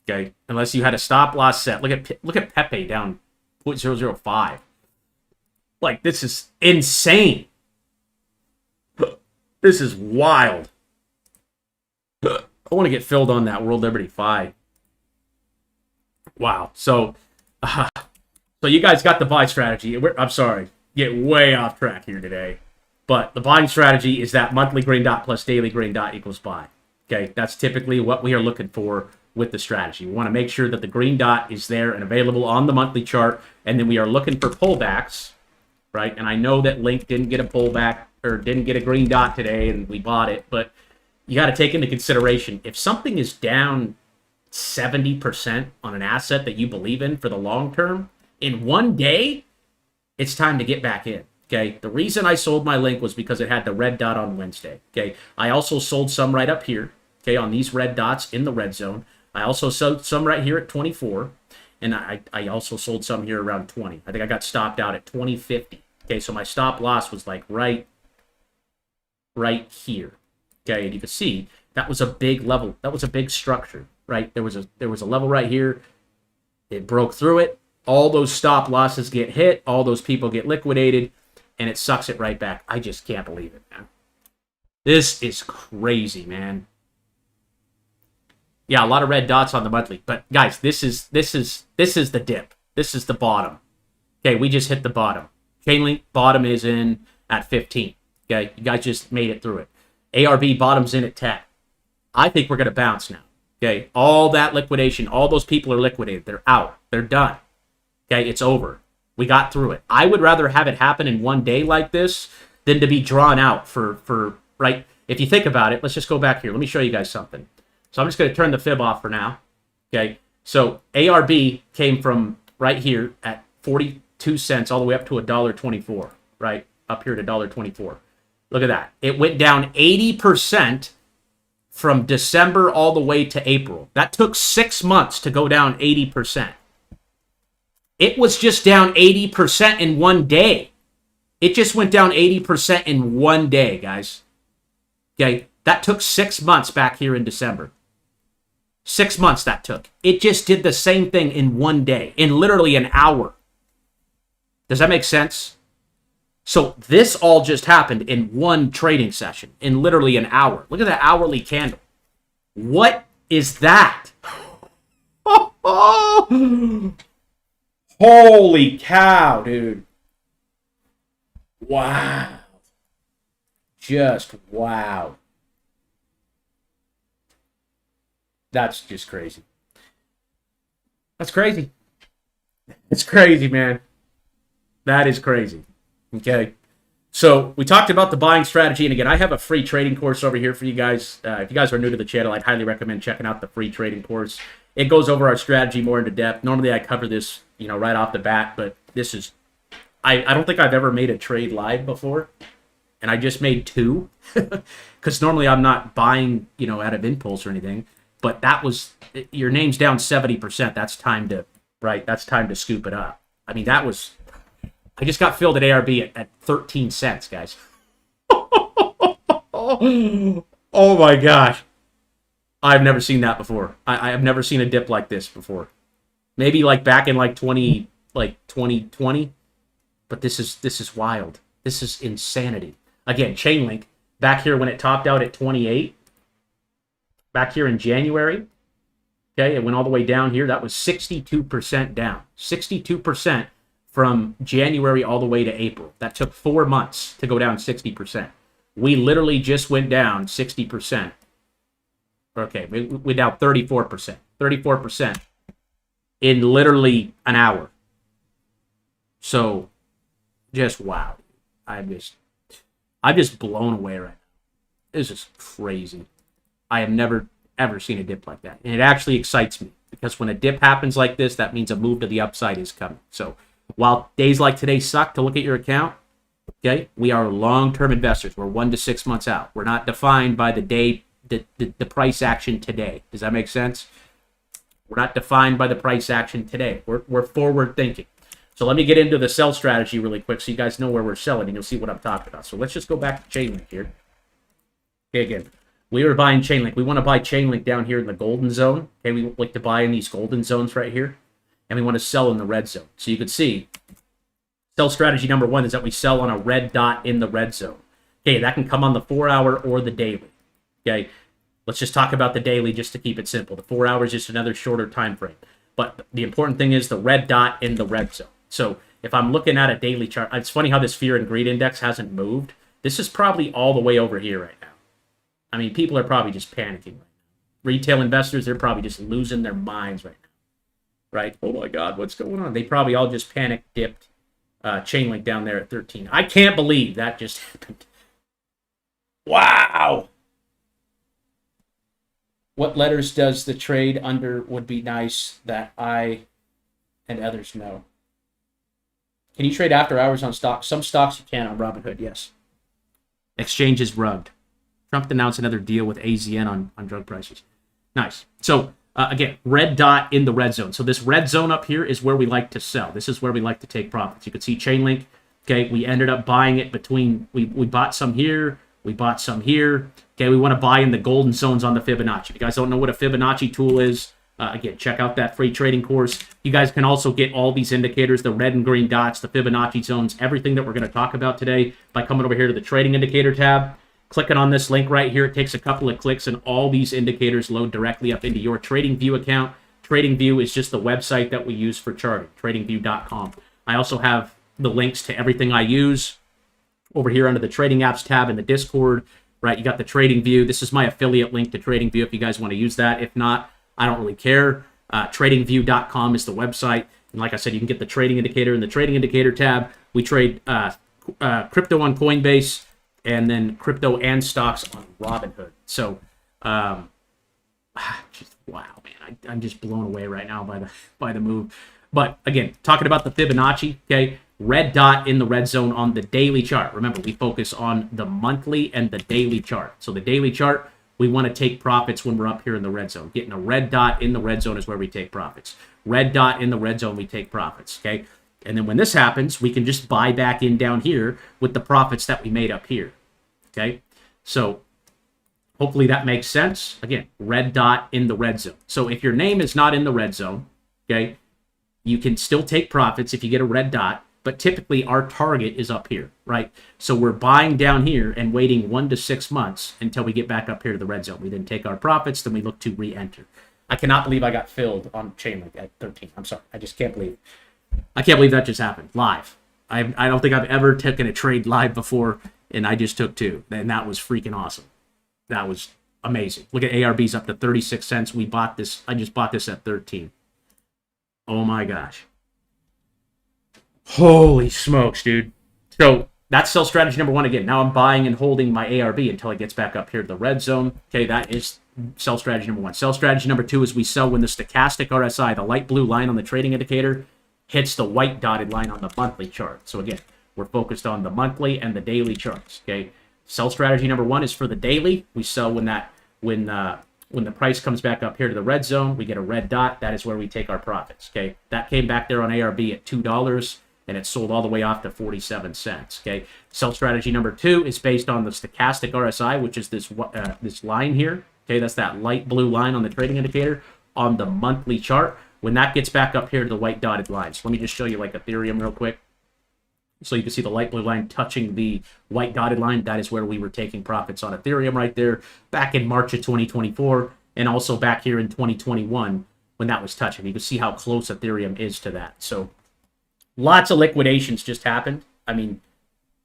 Okay? Unless you had a stop loss set. Look at Pepe down 0.005. Like, this is insane. This is wild. I want to get filled on that World Liberty Fi. Wow. So you guys got the buy strategy. I'm sorry. Get way off track here today. But the buying strategy is that monthly green dot plus daily green dot equals buy. Okay? That's typically what we are looking for with the strategy. We want to make sure that the green dot is there and available on the monthly chart. And then we are looking for pullbacks. Right? And I know that Link didn't get a pullback or didn't get a green dot today and we bought it, but you got to take into consideration if something is down 70% on an asset that you believe in for the long term, in one day, it's time to get back in. Okay. The reason I sold my Link was because it had the red dot on Wednesday. Okay. I also sold some right up here. Okay. On these red dots in the red zone. I also sold some right here at 24. And I also sold some here around 20. I think I got stopped out at 20.50. Okay, so my stop loss was like right here. Okay, and you can see that was a big level. That was a big structure, right? There was a level right here. It broke through it. All those stop losses get hit. All those people get liquidated, and it sucks it right back. I just can't believe it, man. This is crazy, man. Yeah, a lot of red dots on the monthly. But guys, this is the dip. This is the bottom. Okay, we just hit the bottom. Chainlink bottom is in at 15. Okay, you guys just made it through it. ARB bottom's in at 10. I think we're gonna bounce now. Okay, all that liquidation, all those people are liquidated. They're out. They're done. Okay, it's over. We got through it. I would rather have it happen in one day like this than to be drawn out for right. If you think about it, let's just go back here. Let me show you guys something. So I'm just going to turn the fib off for now. Okay. So ARB came from right here at 42 cents all the way up to $1.24, right? Up here to $1.24. Look at that. It went down 80% from December all the way to April. That took 6 months to go down 80%. It was just down 80% in one day. It just went down 80% in one day, guys. Okay. That took 6 months back here in December. 6 months that took. It just did the same thing in one day, in literally an hour. Does that make sense? So this all just happened in one trading session, in literally an hour. Look at that hourly candle. What is that? Holy cow, dude. Wow. Just wow. That's just crazy. That's crazy. It's crazy, man. That is crazy. Okay. So we talked about the buying strategy. And again, I have a free trading course over here for you guys. If you guys are new to the channel, I'd highly recommend checking out the free trading course. It goes over our strategy more into depth. Normally I cover this, right off the bat, but this is, I don't think I've ever made a trade live before. And I just made 2 because normally I'm not buying, out of impulse or anything. But that was, your name's down 70%. That's time to, right? That's time to scoop it up. I mean, that was, I just got filled at ARB at 13 cents, guys. Oh my gosh. I've never seen that before. I have never seen a dip like this before. Maybe like back in like 2020. But this is wild. This is insanity. Again, Chainlink back here when it topped out at 28, back here in January, okay, it went all the way down here. That was 62% down. 62% from January all the way to April. That took 4 months to go down 60%. We literally just went down 60%. Okay, we're down 34%. 34% in literally an hour. So, just wow. I'm just blown away right now. This is crazy. I have never, ever seen a dip like that. And it actually excites me, because when a dip happens like this, that means a move to the upside is coming. So, while days like today suck to look at your account, okay, we are long-term investors. We're 1 to 6 months out. We're not defined by the day, the price action today. Does that make sense? We're not defined by the price action today. We're forward thinking. So let me get into the sell strategy really quick so you guys know where we're selling and you'll see what I'm talking about. So let's just go back to Chainlink here. Okay, again, we were buying Chainlink. We want to buy Chainlink down here in the golden zone. Okay, we like to buy in these golden zones right here. And we want to sell in the red zone. So you can see, sell strategy number 1 is that we sell on a red dot in the red zone. Okay, that can come on the 4-hour or the daily. Okay, let's just talk about the daily just to keep it simple. The 4 hours is just another shorter time frame. But the important thing is the red dot in the red zone. So if I'm looking at a daily chart, it's funny how this fear and greed index hasn't moved. This is probably all the way over here right now. I mean, people are probably just panicking right now. Retail investors, they're probably just losing their minds right now. Right? Oh my God, what's going on? They probably all just panic dipped Chainlink down there at 13. I can't believe that just happened. Wow. What letters does the trade under would be nice that I and others know? Can you trade after hours on stocks? Some stocks you can on Robinhood, yes. Exchange is rugged. Trump announced another deal with AZN on drug prices. Nice. So, again, red dot in the red zone. So this red zone up here is where we like to sell. This is where we like to take profits. You can see Chainlink. Okay, we ended up buying it between, we bought some here, we bought some here. Okay, we want to buy in the golden zones on the Fibonacci. If you guys don't know what a Fibonacci tool is, again, check out that free trading course. You guys can also get all these indicators, the red and green dots, the Fibonacci zones, everything that we're going to talk about today by coming over here to the Trading Indicator tab. Clicking on this link right here, it takes a couple of clicks and all these indicators load directly up into your TradingView account. TradingView is just the website that we use for charting, tradingview.com. I also have the links to everything I use over here under the Trading Apps tab in the Discord, right? You got the TradingView. This is my affiliate link to TradingView if you guys want to use that. If not, I don't really care. TradingView.com is the website. And like I said, you can get the Trading Indicator in the Trading Indicator tab. We trade crypto on Coinbase, and then crypto and stocks on Robinhood. So, just wow, man, I'm just blown away right now by the move. But again, talking about the Fibonacci, okay, red dot in the red zone on the daily chart. Remember, we focus on the monthly and the daily chart. So the daily chart, we want to take profits when we're up here in the red zone. Getting a red dot in the red zone is where we take profits. Red dot in the red zone, we take profits, okay? And then when this happens, we can just buy back in down here with the profits that we made up here, okay? So hopefully that makes sense. Again, red dot in the red zone. So if your name is not in the red zone, okay, you can still take profits if you get a red dot, but typically our target is up here, right? So we're buying down here and waiting 1 to 6 months until we get back up here to the red zone. We then take our profits, then we look to re-enter. I cannot believe I got filled on Chainlink at 13. I'm sorry. I just can't believe it. I can't believe that just happened live. I don't think I've ever taken a trade live before, and I just took 2, and that was freaking awesome. That was amazing. Look at ARB's up to 36 cents. We bought this. I just bought this at 13. Oh my gosh. Holy smokes, dude. So that's sell strategy number 1 again. Now I'm buying and holding my ARB until it gets back up here to the red zone. Okay, that is sell strategy number 1. Sell strategy number 2 is we sell when the stochastic RSI, the light blue line on the trading indicator, hits the white dotted line on the monthly chart. So again, we're focused on the monthly and the daily charts. Okay, sell strategy number 1 is for the daily. We sell when the price comes back up here to the red zone, we get a red dot. That is where we take our profits. Okay, that came back there on ARB at $2, and it sold all the way off to 47 cents. Okay, sell strategy number 2 is based on the stochastic RSI, which is this line here. Okay, that's that light blue line on the trading indicator on the monthly chart. When that gets back up here to the white dotted lines, let me just show you like Ethereum real quick. So you can see the light blue line touching the white dotted line. That is where we were taking profits on Ethereum right there back in March of 2024 and also back here in 2021 when that was touching. You can see how close Ethereum is to that. So lots of liquidations just happened. I mean,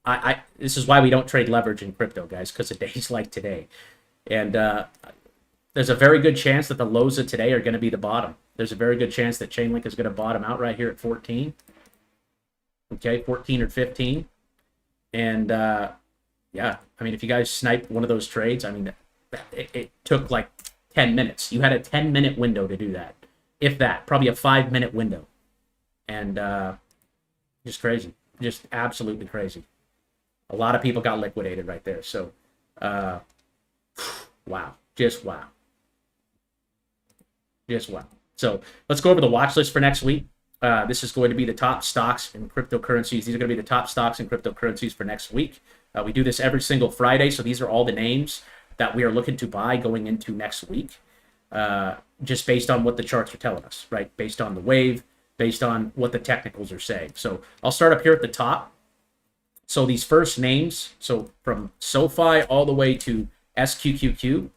I this is why we don't trade leverage in crypto, guys, because of days like today. And there's a very good chance that the lows of today are going to be the bottom. There's a very good chance that Chainlink is going to bottom out right here at 14. Okay, 14 or 15. And yeah, I mean, if you guys sniped one of those trades, I mean, it took like 10 minutes. You had a 10-minute window to do that. If that, probably a 5-minute window. And just crazy. Just absolutely crazy. A lot of people got liquidated right there. So, wow. Just wow. Just wow. So let's go over the watch list for next week. This is going to be the top stocks in cryptocurrencies. These are going to be the top stocks in cryptocurrencies for next week. We do this every single Friday, so these are all the names that we are looking to buy going into next week, just based on what the charts are telling us, right? Based on the wave, based on what the technicals are saying. So I'll start up here at the top. So these first names, so from SoFi all the way to SQQQ,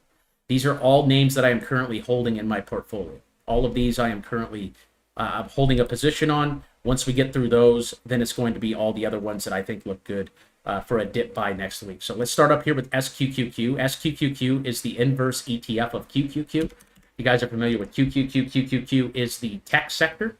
these are all names that I am currently holding in my portfolio. All of these I am currently holding a position on. Once we get through those, then it's going to be all the other ones that I think look good for a dip buy next week. So let's start up here with SQQQ. SQQQ is the inverse ETF of QQQ. You guys are familiar with QQQ. QQQ is the tech sector.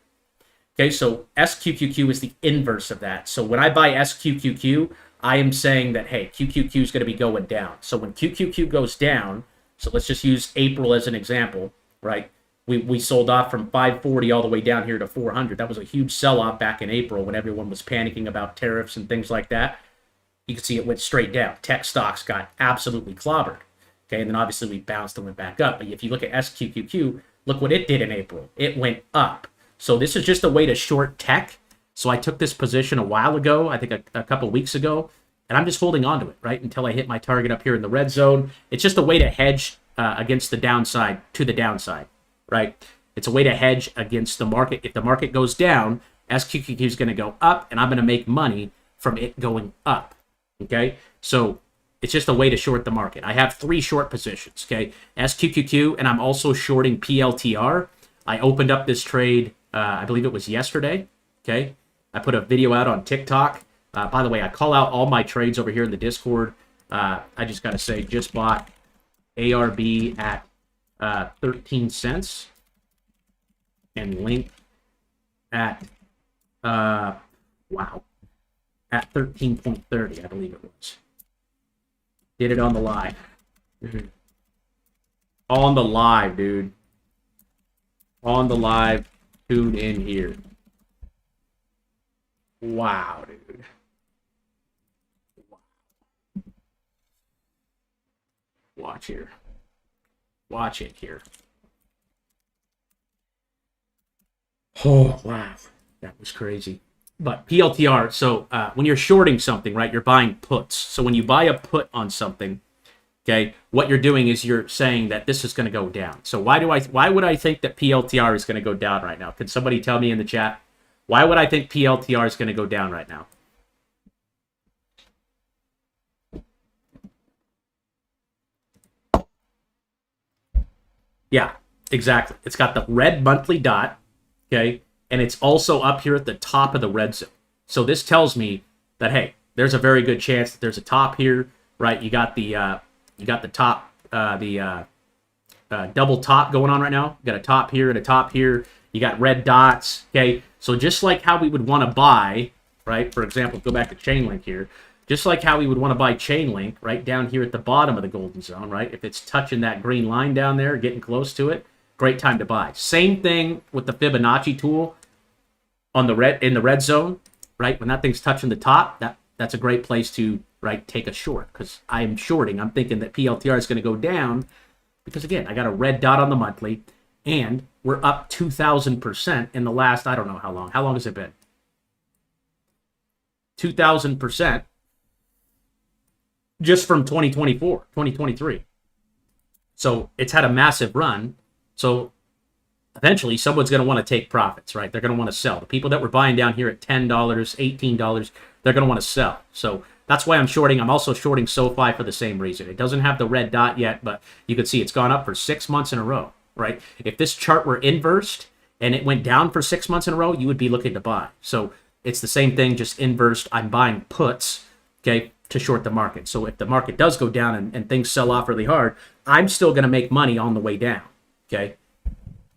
Okay, so SQQQ is the inverse of that. So when I buy SQQQ, I am saying that, hey, QQQ is going to be going down. So when QQQ goes down, so let's just use April as an example, right? We sold off from 540 all the way down here to 400. That was a huge sell-off back in April when everyone was panicking about tariffs and things like that. You can see it went straight down. Tech stocks got absolutely clobbered. Okay, and then obviously we bounced and went back up. But if you look at SQQQ, look what it did in April. It went up. So this is just a way to short tech. So I took this position a while ago, I think a couple weeks ago, and I'm just holding on to it, right, until I hit my target up here in the red zone. It's just a way to hedge against the downside to the downside. Right? It's a way to hedge against the market. If the market goes down, SQQQ is going to go up, and I'm going to make money from it going up. Okay? So it's just a way to short the market. I have 3 short positions. Okay? SQQQ, and I'm also shorting PLTR. I opened up this trade, I believe it was yesterday. Okay? I put a video out on TikTok. By the way, I call out all my trades over here in the Discord. I just got to say, just bought ARB at 13 cents and Link at wow, at 13.30, I believe it was. Did it on the live. On the live, dude. On the live, tuned in here. Wow, dude. Watch here. Watch it here. Oh, wow. That was crazy. But PLTR, so when you're shorting something, right, you're buying puts. So when you buy a put on something, okay, what you're doing is you're saying that this is going to go down. So why would I think that PLTR is going to go down right now? Can somebody tell me in the chat? Why would I think PLTR is going to go down right now? Yeah, exactly. It's got the red monthly dot, okay, and it's also up here at the top of the red zone. So this tells me that, hey, there's a very good chance that there's a top here, right? You got the top, double top going on right now. You got a top here and a top here. You got red dots, okay? So just like how we would want to buy, right? For example, go back to Chainlink here. Just like how we would want to buy Chainlink right down here at the bottom of the golden zone, right? If it's touching that green line down there, getting close to it, great time to buy. Same thing with the Fibonacci tool on the in the red zone, right? When that thing's touching the top, that's a great place to, right, take a short, because I am shorting. I'm thinking that PLTR is going to go down because, again, I got a red dot on the monthly, and we're up 2,000% in the last, I don't know how long. How long has it been? 2,000%. Just from 2024, 2023. So it's had a massive run. So eventually someone's going to want to take profits, right? They're going to want to sell. The people that were buying down here at $10, $18, they're going to want to sell. So that's why I'm shorting. I'm also shorting SoFi for the same reason. It doesn't have the red dot yet, but you can see it's gone up for 6 months in a row, right? If this chart were inversed and it went down for 6 months in a row, you would be looking to buy. So it's the same thing, just inversed. I'm buying puts, okay, to short the market. So if the market does go down and things sell off really hard, I'm still going to make money on the way down, okay,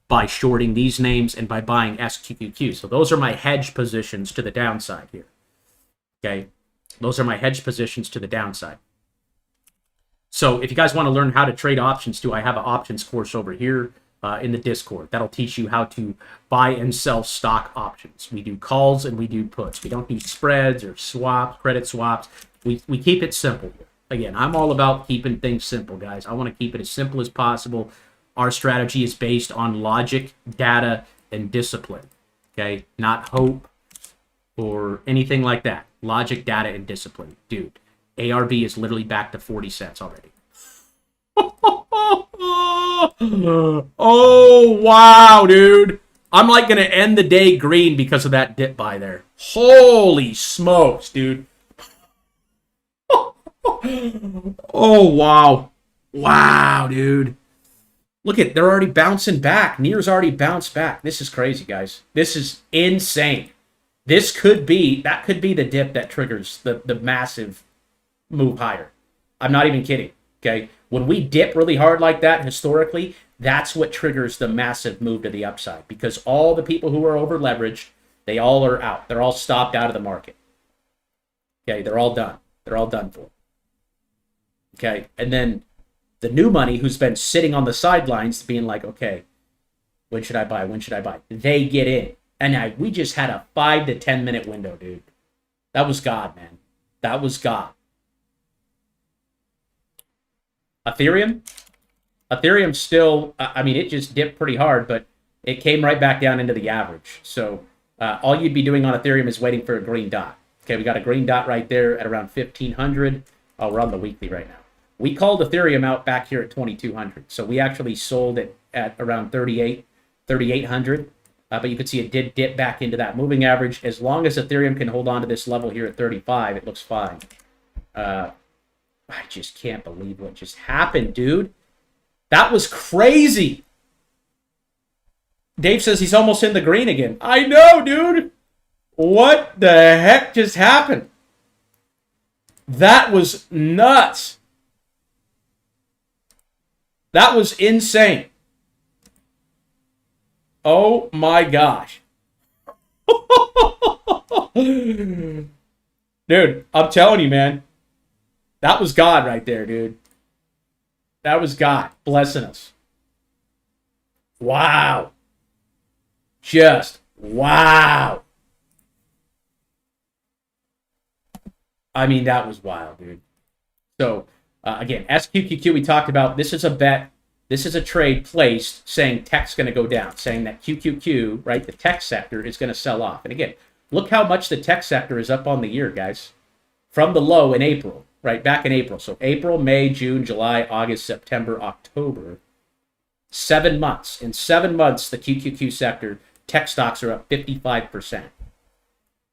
by shorting these names and by buying SQQQ. So those are my hedge positions to the downside here, okay? Those are my hedge positions to the downside. So if you guys want to learn how to trade options too, I have an options course over here in the Discord. That'll teach you how to buy and sell stock options. We do calls and we do puts. We don't do spreads or swaps, credit swaps. We keep it simple here. Again, I'm all about keeping things simple, guys. I want to keep it as simple as possible. Our strategy is based on logic, data, and discipline, okay? Not hope or anything like that. Logic, data, and discipline. Dude, ARB is literally back to 40 cents already. Oh, wow, dude. I'm like going to end the day green because of that dip buy there. Holy smokes, dude. Oh, wow. Wow, dude. Look at, they're already bouncing back. Near's already bounced back. This is crazy, guys. This is insane. This could be, that could be the dip that triggers the massive move higher. I'm not even kidding, okay? When we dip really hard like that, historically, that's what triggers the massive move to the upside, because all the people who are over leveraged, they all are out. They're all stopped out of the market. Okay, they're all done. They're all done for. Okay, and then the new money who's been sitting on the sidelines being like, okay, when should I buy? When should I buy? They get in. And we just had a 5 to 10 minute window, dude. That was God, man. That was God. Ethereum still, I mean, it just dipped pretty hard, but it came right back down into the average. So all you'd be doing on Ethereum is waiting for a green dot. Okay, we got a green dot right there at around 1,500. Oh, we're on the weekly right now. We called Ethereum out back here at 2,200. So we actually sold it at around 3,800. But you can see it did dip back into that moving average. As long as Ethereum can hold on to this level here at 35, it looks fine. I just can't believe what just happened, dude. That was crazy. Dave says he's almost in the green again. I know, dude. What the heck just happened? That was nuts. That was insane. Oh my gosh. Dude, I'm telling you, man. That was God right there, dude. That was God blessing us. Wow. Just wow. I mean, that was wild, dude. So, again, SQQQ we talked about. This is a bet. This is a trade placed saying tech's going to go down, saying that QQQ, right, the tech sector is going to sell off. And again, look how much the tech sector is up on the year, guys. From the low in April, right, back in April. So April, May, June, July, August, September, October. 7 months. In 7 months, the QQQ sector, tech stocks are up 55%.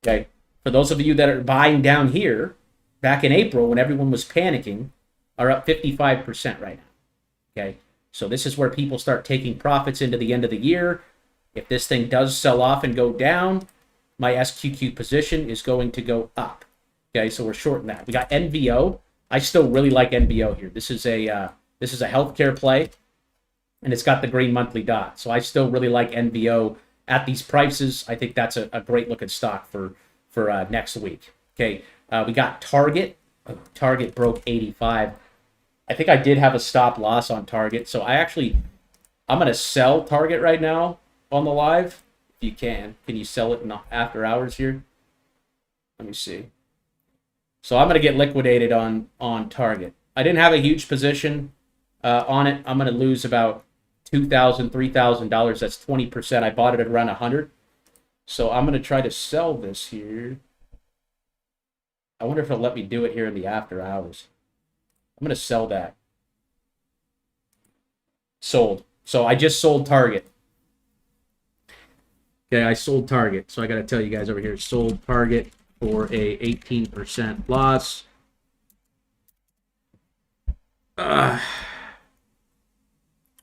Okay? For those of you that are buying down here, back in April when everyone was panicking, are up 55% right now. Okay? So this is where people start taking profits into the end of the year. If this thing does sell off and go down, my SQQ position is going to go up. Okay, so we're shorting that. We got NVO. I still really like NVO here. This is a healthcare play, and it's got the green monthly dot. So I still really like NVO at these prices. I think that's a great looking stock for next week. Okay, we got Target. Target broke 85. I think I did have a stop loss on Target. So I'm going to sell Target right now on the live. If you can you sell it in after hours here? Let me see. So I'm going to get liquidated on Target. I didn't have a huge position on it. I'm going to lose about $2,000, $3,000. That's 20%. I bought it at around 100. So I'm going to try to sell this here. I wonder if it'll let me do it here in the after hours. I'm going to sell that. Sold. So I just sold Target. Okay, I sold Target. So I got to tell you guys over here, sold Target. for a 18% loss.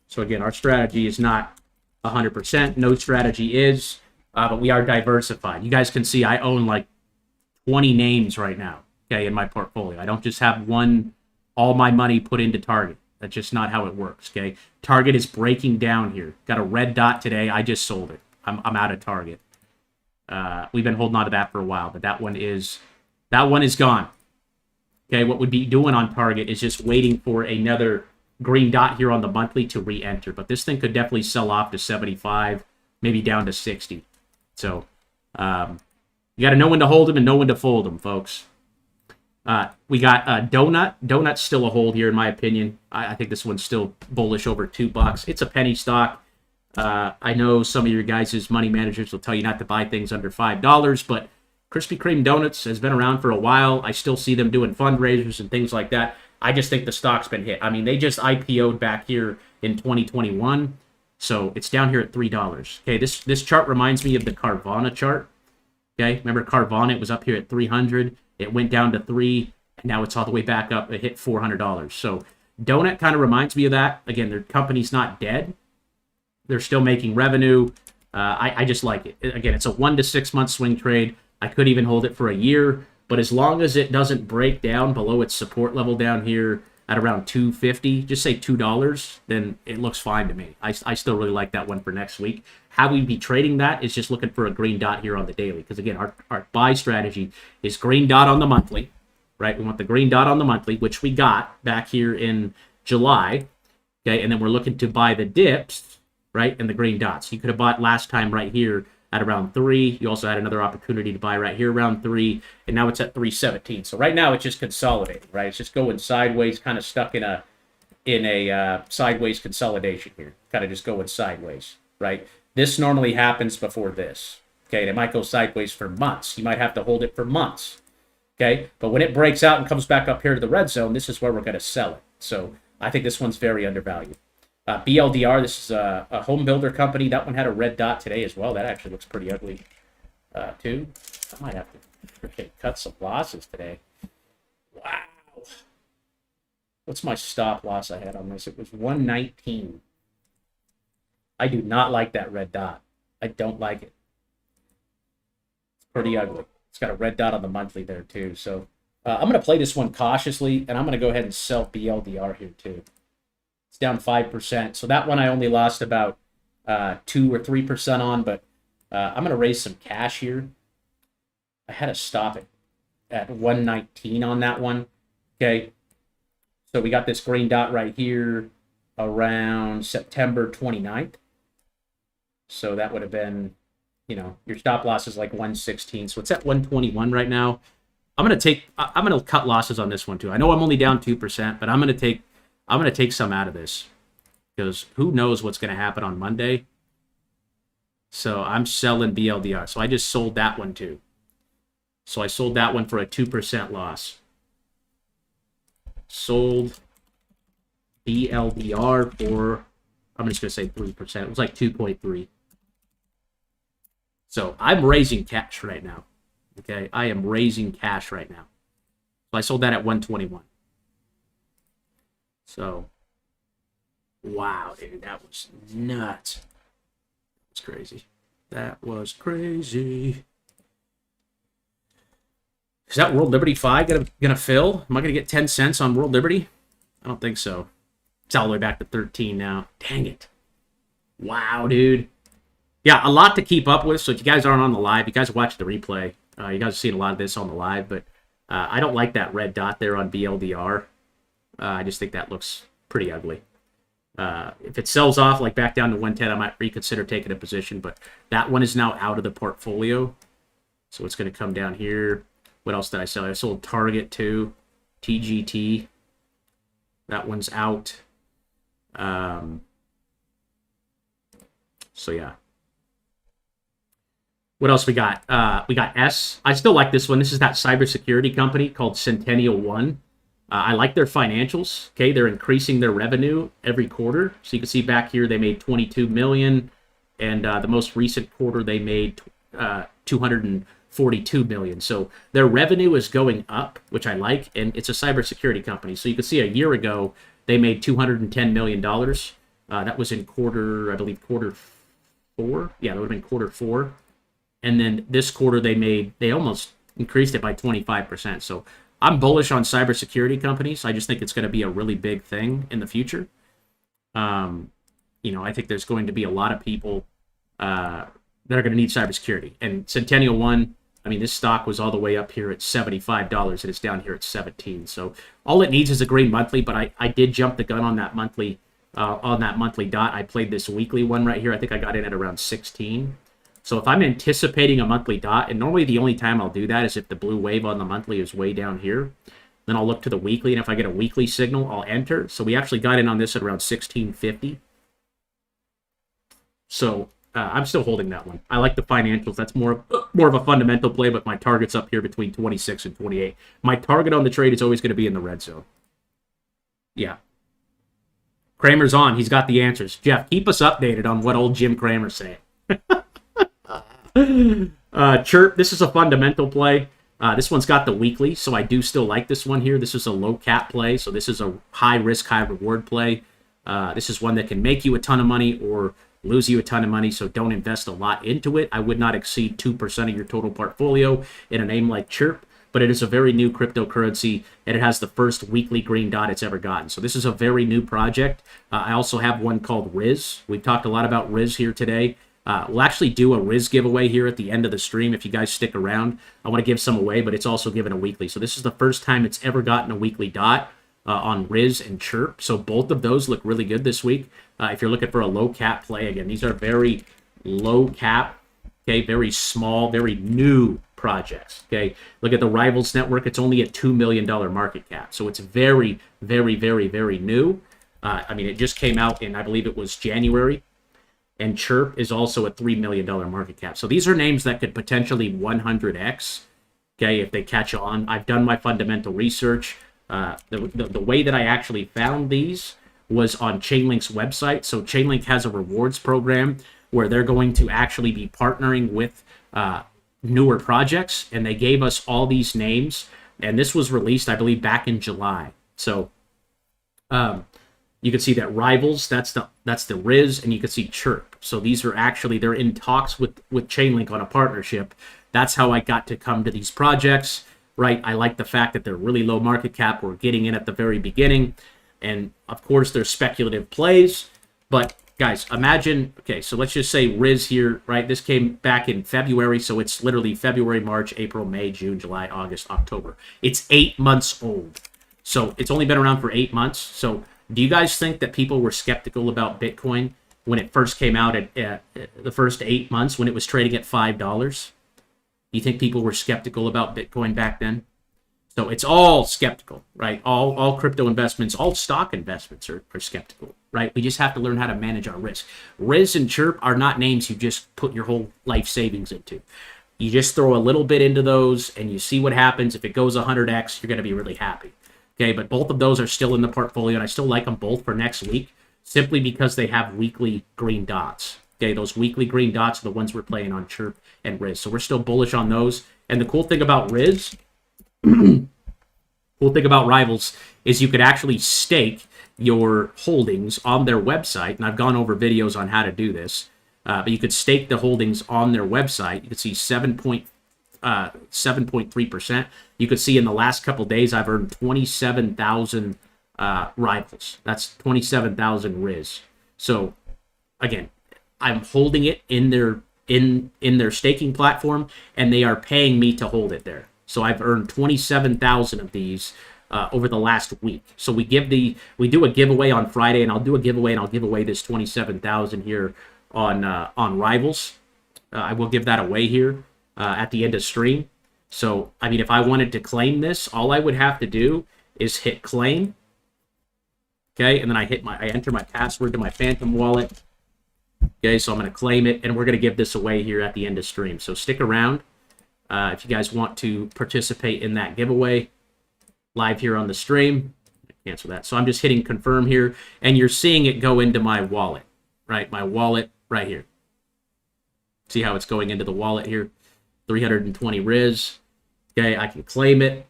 So again, our strategy is not 100%. No strategy is, but we are diversified. You guys can see I own like 20 names right now, okay, in my portfolio. I don't just have all my money put into Target. That's just not how it works, okay? Target is breaking down here. Got a red dot today. I just sold it. I'm out of Target. We've been holding on to that for a while, but that one is gone. Okay, what we'd be doing on Target is just waiting for another green dot here on the monthly to re-enter. But this thing could definitely sell off to 75, maybe down to 60. So you got to know when to hold them and know when to fold them, folks. We got Donut. Donut's still a hold here, in my opinion. I think this one's still bullish over $2. It's a penny stock. I know some of your guys' money managers will tell you not to buy things under $5, but Krispy Kreme Donuts has been around for a while. I still see them doing fundraisers and things like that. I just think the stock's been hit. I mean, they just IPO'd back here in 2021, so it's down here at $3. Okay, this chart reminds me of the Carvana chart. Okay, remember Carvana? It was up here at 300. It went down to 3, and now it's all the way back up. It hit $400. So Donut kind of reminds me of that. Again, their company's not dead. They're still making revenue. I just like it. Again, it's a 1 to 6 month swing trade. I could even hold it for a year, but as long as it doesn't break down below its support level down here at around $2.50, just say $2, then it looks fine to me. I still really like that one for next week. How we'd be trading that is just looking for a green dot here on the daily, because again, our buy strategy is green dot on the monthly, right? We want the green dot on the monthly, which we got back here in July, okay? And then we're looking to buy the dips, right, and the green dots. You could have bought last time right here at around 3. You also had another opportunity to buy right here around 3, and now it's at 317. So right now it's just consolidating, right? It's just going sideways, kind of stuck in a sideways consolidation here, kind of just going sideways, right? This normally happens before this, okay? And it might go sideways for months. You might have to hold it for months, okay? But when it breaks out and comes back up here to the red zone, this is where we're going to sell it. So I think this one's very undervalued. BLDR, this is a home builder company. That one had a red dot today as well. That actually looks pretty ugly, too. I might have to cut some losses today. Wow. What's my stop loss I had on this? It was 119. I do not like that red dot. I don't like it. It's pretty ugly. It's got a red dot on the monthly there, too. So I'm going to play this one cautiously, and I'm going to go ahead and sell BLDR here, too. It's down 5%. So that one I only lost about 2 or 3% on, but I'm going to raise some cash here. I had to stop it at 119 on that one. Okay. So we got this green dot right here around September 29th. So that would have been, your stop loss is like 116. So it's at 121 right now. I'm going to cut losses on this one too. I know I'm only down 2%, but I'm going to take some out of this because who knows what's going to happen on Monday. So I'm selling BLDR. So I just sold that one too. So I sold that one for a 2% loss. Sold BLDR for, I'm just going to say 3%. It was like 2.3. So I'm raising cash right now. Okay, I am raising cash right now. So I sold that at 121. So, wow, dude, that was nuts. That's crazy. That was crazy. Is that World Liberty 5 gonna fill? Am I gonna get 10 cents on World Liberty? I don't think so. It's all the way back to 13 now. Dang it. Wow, dude. Yeah, a lot to keep up with. So if you guys aren't on the live, you guys watch the replay. You guys have seen a lot of this on the live, but I don't like that red dot there on BLDR. I just think that looks pretty ugly. If it sells off like back down to 110, I might reconsider taking a position, but that one is now out of the portfolio. So it's going to come down here. What else did I sell? I sold Target too. TGT. That one's out. So yeah. What else we got? We got S. I still like this one. This is that cybersecurity company called Centennial One. I like their financials. Okay, they're increasing their revenue every quarter. So you can see back here they made $22 million, and the most recent quarter they made $240 42 million. So their revenue is going up, which I like, and it's a cybersecurity company. So you can see a year ago they made $210 million. That was in quarter, I believe, quarter 4. Yeah, that would have been quarter 4. And then this quarter they almost increased it by 25%. So I'm bullish on cybersecurity companies. I just think it's going to be a really big thing in the future. I think there's going to be a lot of people that are going to need cybersecurity. And Centennial One, I mean, this stock was all the way up here at $75, and it's down here at 17. So all it needs is a green monthly, but I did jump the gun on that monthly dot. I played this weekly one right here. I think I got in at around 16. So if I'm anticipating a monthly dot, and normally the only time I'll do that is if the blue wave on the monthly is way down here, then I'll look to the weekly, and if I get a weekly signal, I'll enter. So we actually got in on this at around 1650. So I'm still holding that one. I like the financials. That's more of a fundamental play, but my target's up here between 26 and 28. My target on the trade is always going to be in the red zone. Yeah. Kramer's on. He's got the answers. Jeff, keep us updated on what old Jim Kramer's saying. Chirp, this is a fundamental play. This one's got the weekly, so I do still like this one here. This is a low cap play, so this is a high risk, high reward play. This is one that can make you a ton of money or lose you a ton of money, so don't invest a lot into it. I would not exceed 2% of your total portfolio in a name like Chirp, but it is a very new cryptocurrency, and it has the first weekly green dot it's ever gotten. So this is a very new project. I also have one called Riz. We've talked a lot about Riz here today. We'll actually do a Riz giveaway here at the end of the stream if you guys stick around. I want to give some away, but it's also given a weekly. So this is the first time it's ever gotten a weekly dot on Riz and Chirp. So both of those look really good this week. If you're looking for a low cap play, again, these are very low cap, okay, very small, very new projects, okay? Look at the Rivals Network. It's only a $2 million market cap. So it's very, very, very, very new. I mean, it just came out in, I believe it was January. And Chirp is also a $3 million market cap. So these are names that could potentially 100x, okay, if they catch on. I've done my fundamental research. The way that I actually found these was on Chainlink's website. So Chainlink has a rewards program where they're going to actually be partnering with newer projects, and they gave us all these names. And this was released, I believe, back in July. So you can see that Rivals, that's the Riz, and you can see Chirp. So these are actually, they're in talks with Chainlink on a partnership. That's how I got to come to these projects, right? I like the fact that they're really low market cap. We're getting in at the very beginning. And of course, there's speculative plays. But guys, imagine, okay, so let's just say Riz here, right? This came back in February. So it's literally February, March, April, May, June, July, August, October. It's 8 months old. So it's only been around for 8 months. So do you guys think that people were skeptical about Bitcoin when it first came out at the first 8 months when it was trading at $5? Do you think people were skeptical about Bitcoin back then? So it's all skeptical, right? All crypto investments, all stock investments are skeptical, right? We just have to learn how to manage our risk. Riz and Chirp are not names you just put your whole life savings into. You just throw a little bit into those and you see what happens. If it goes 100x, you're going to be really happy. Okay, but both of those are still in the portfolio, and I still like them both for next week, simply because they have weekly green dots. Okay, those weekly green dots are the ones we're playing on Chirp and Riz. So we're still bullish on those. And the cool thing about Riz, cool thing about Rivals, is you could actually stake your holdings on their website, and I've gone over videos on how to do this, but you could stake the holdings on their website. You could see 7.3%. You could see in the last couple days, I've earned 27,000 Rivals. That's 27,000 Riz. So again, I'm holding it in their staking platform, and they are paying me to hold it there. So I've earned 27,000 of these over the last week. So we do a giveaway on Friday, and I'll do a giveaway, and I'll give away this 27,000 here on Rivals. I will give that away here at the end of stream. So, I mean, if I wanted to claim this, all I would have to do is hit claim. Okay, and then I enter my password to my Phantom wallet. Okay, so I'm going to claim it, and we're going to give this away here at the end of stream. So stick around if you guys want to participate in that giveaway live here on the stream. Cancel that. So I'm just hitting confirm here, and you're seeing it go into my wallet, right? My wallet right here. See how it's going into the wallet here? 320 Riz. Okay, I can claim it.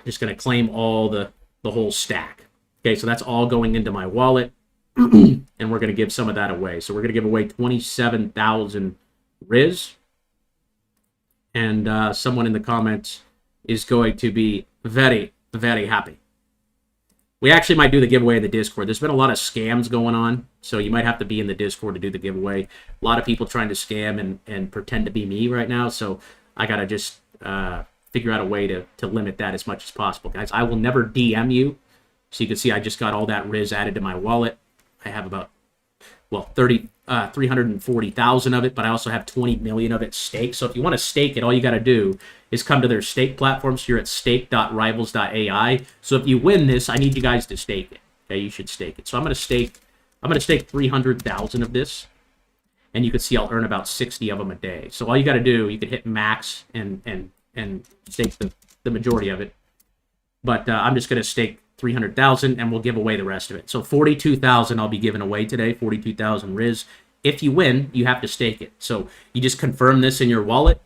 Just going to claim all the whole stack. Okay, so that's all going into my wallet. And we're going to give some of that away. So we're going to give away 27,000 Riz. And someone in the comments is going to be very, very happy. We actually might do the giveaway in the Discord. There's been a lot of scams going on, so you might have to be in the Discord to do the giveaway. A lot of people trying to scam and pretend to be me right now, so I got to just figure out a way to limit that as much as possible. Guys, I will never DM you. So you can see I just got all that Riz added to my wallet. I have about, well, 340,000 of it, but I also have 20 million of it staked. So if you want to stake it, all you got to do is come to their stake platform. So you're at stake.rivals.ai. So if you win this, I need you guys to stake it. Okay, you should stake it. So I'm going to stake 300,000 of this, and you can see I'll earn about 60 of them a day. So all you got to do, you can hit max and stake the majority of it. But I'm just going to stake 300,000, and we'll give away the rest of it. So 42,000 I'll be giving away today, 42,000 Riz. If you win, you have to stake it. So you just confirm this in your wallet,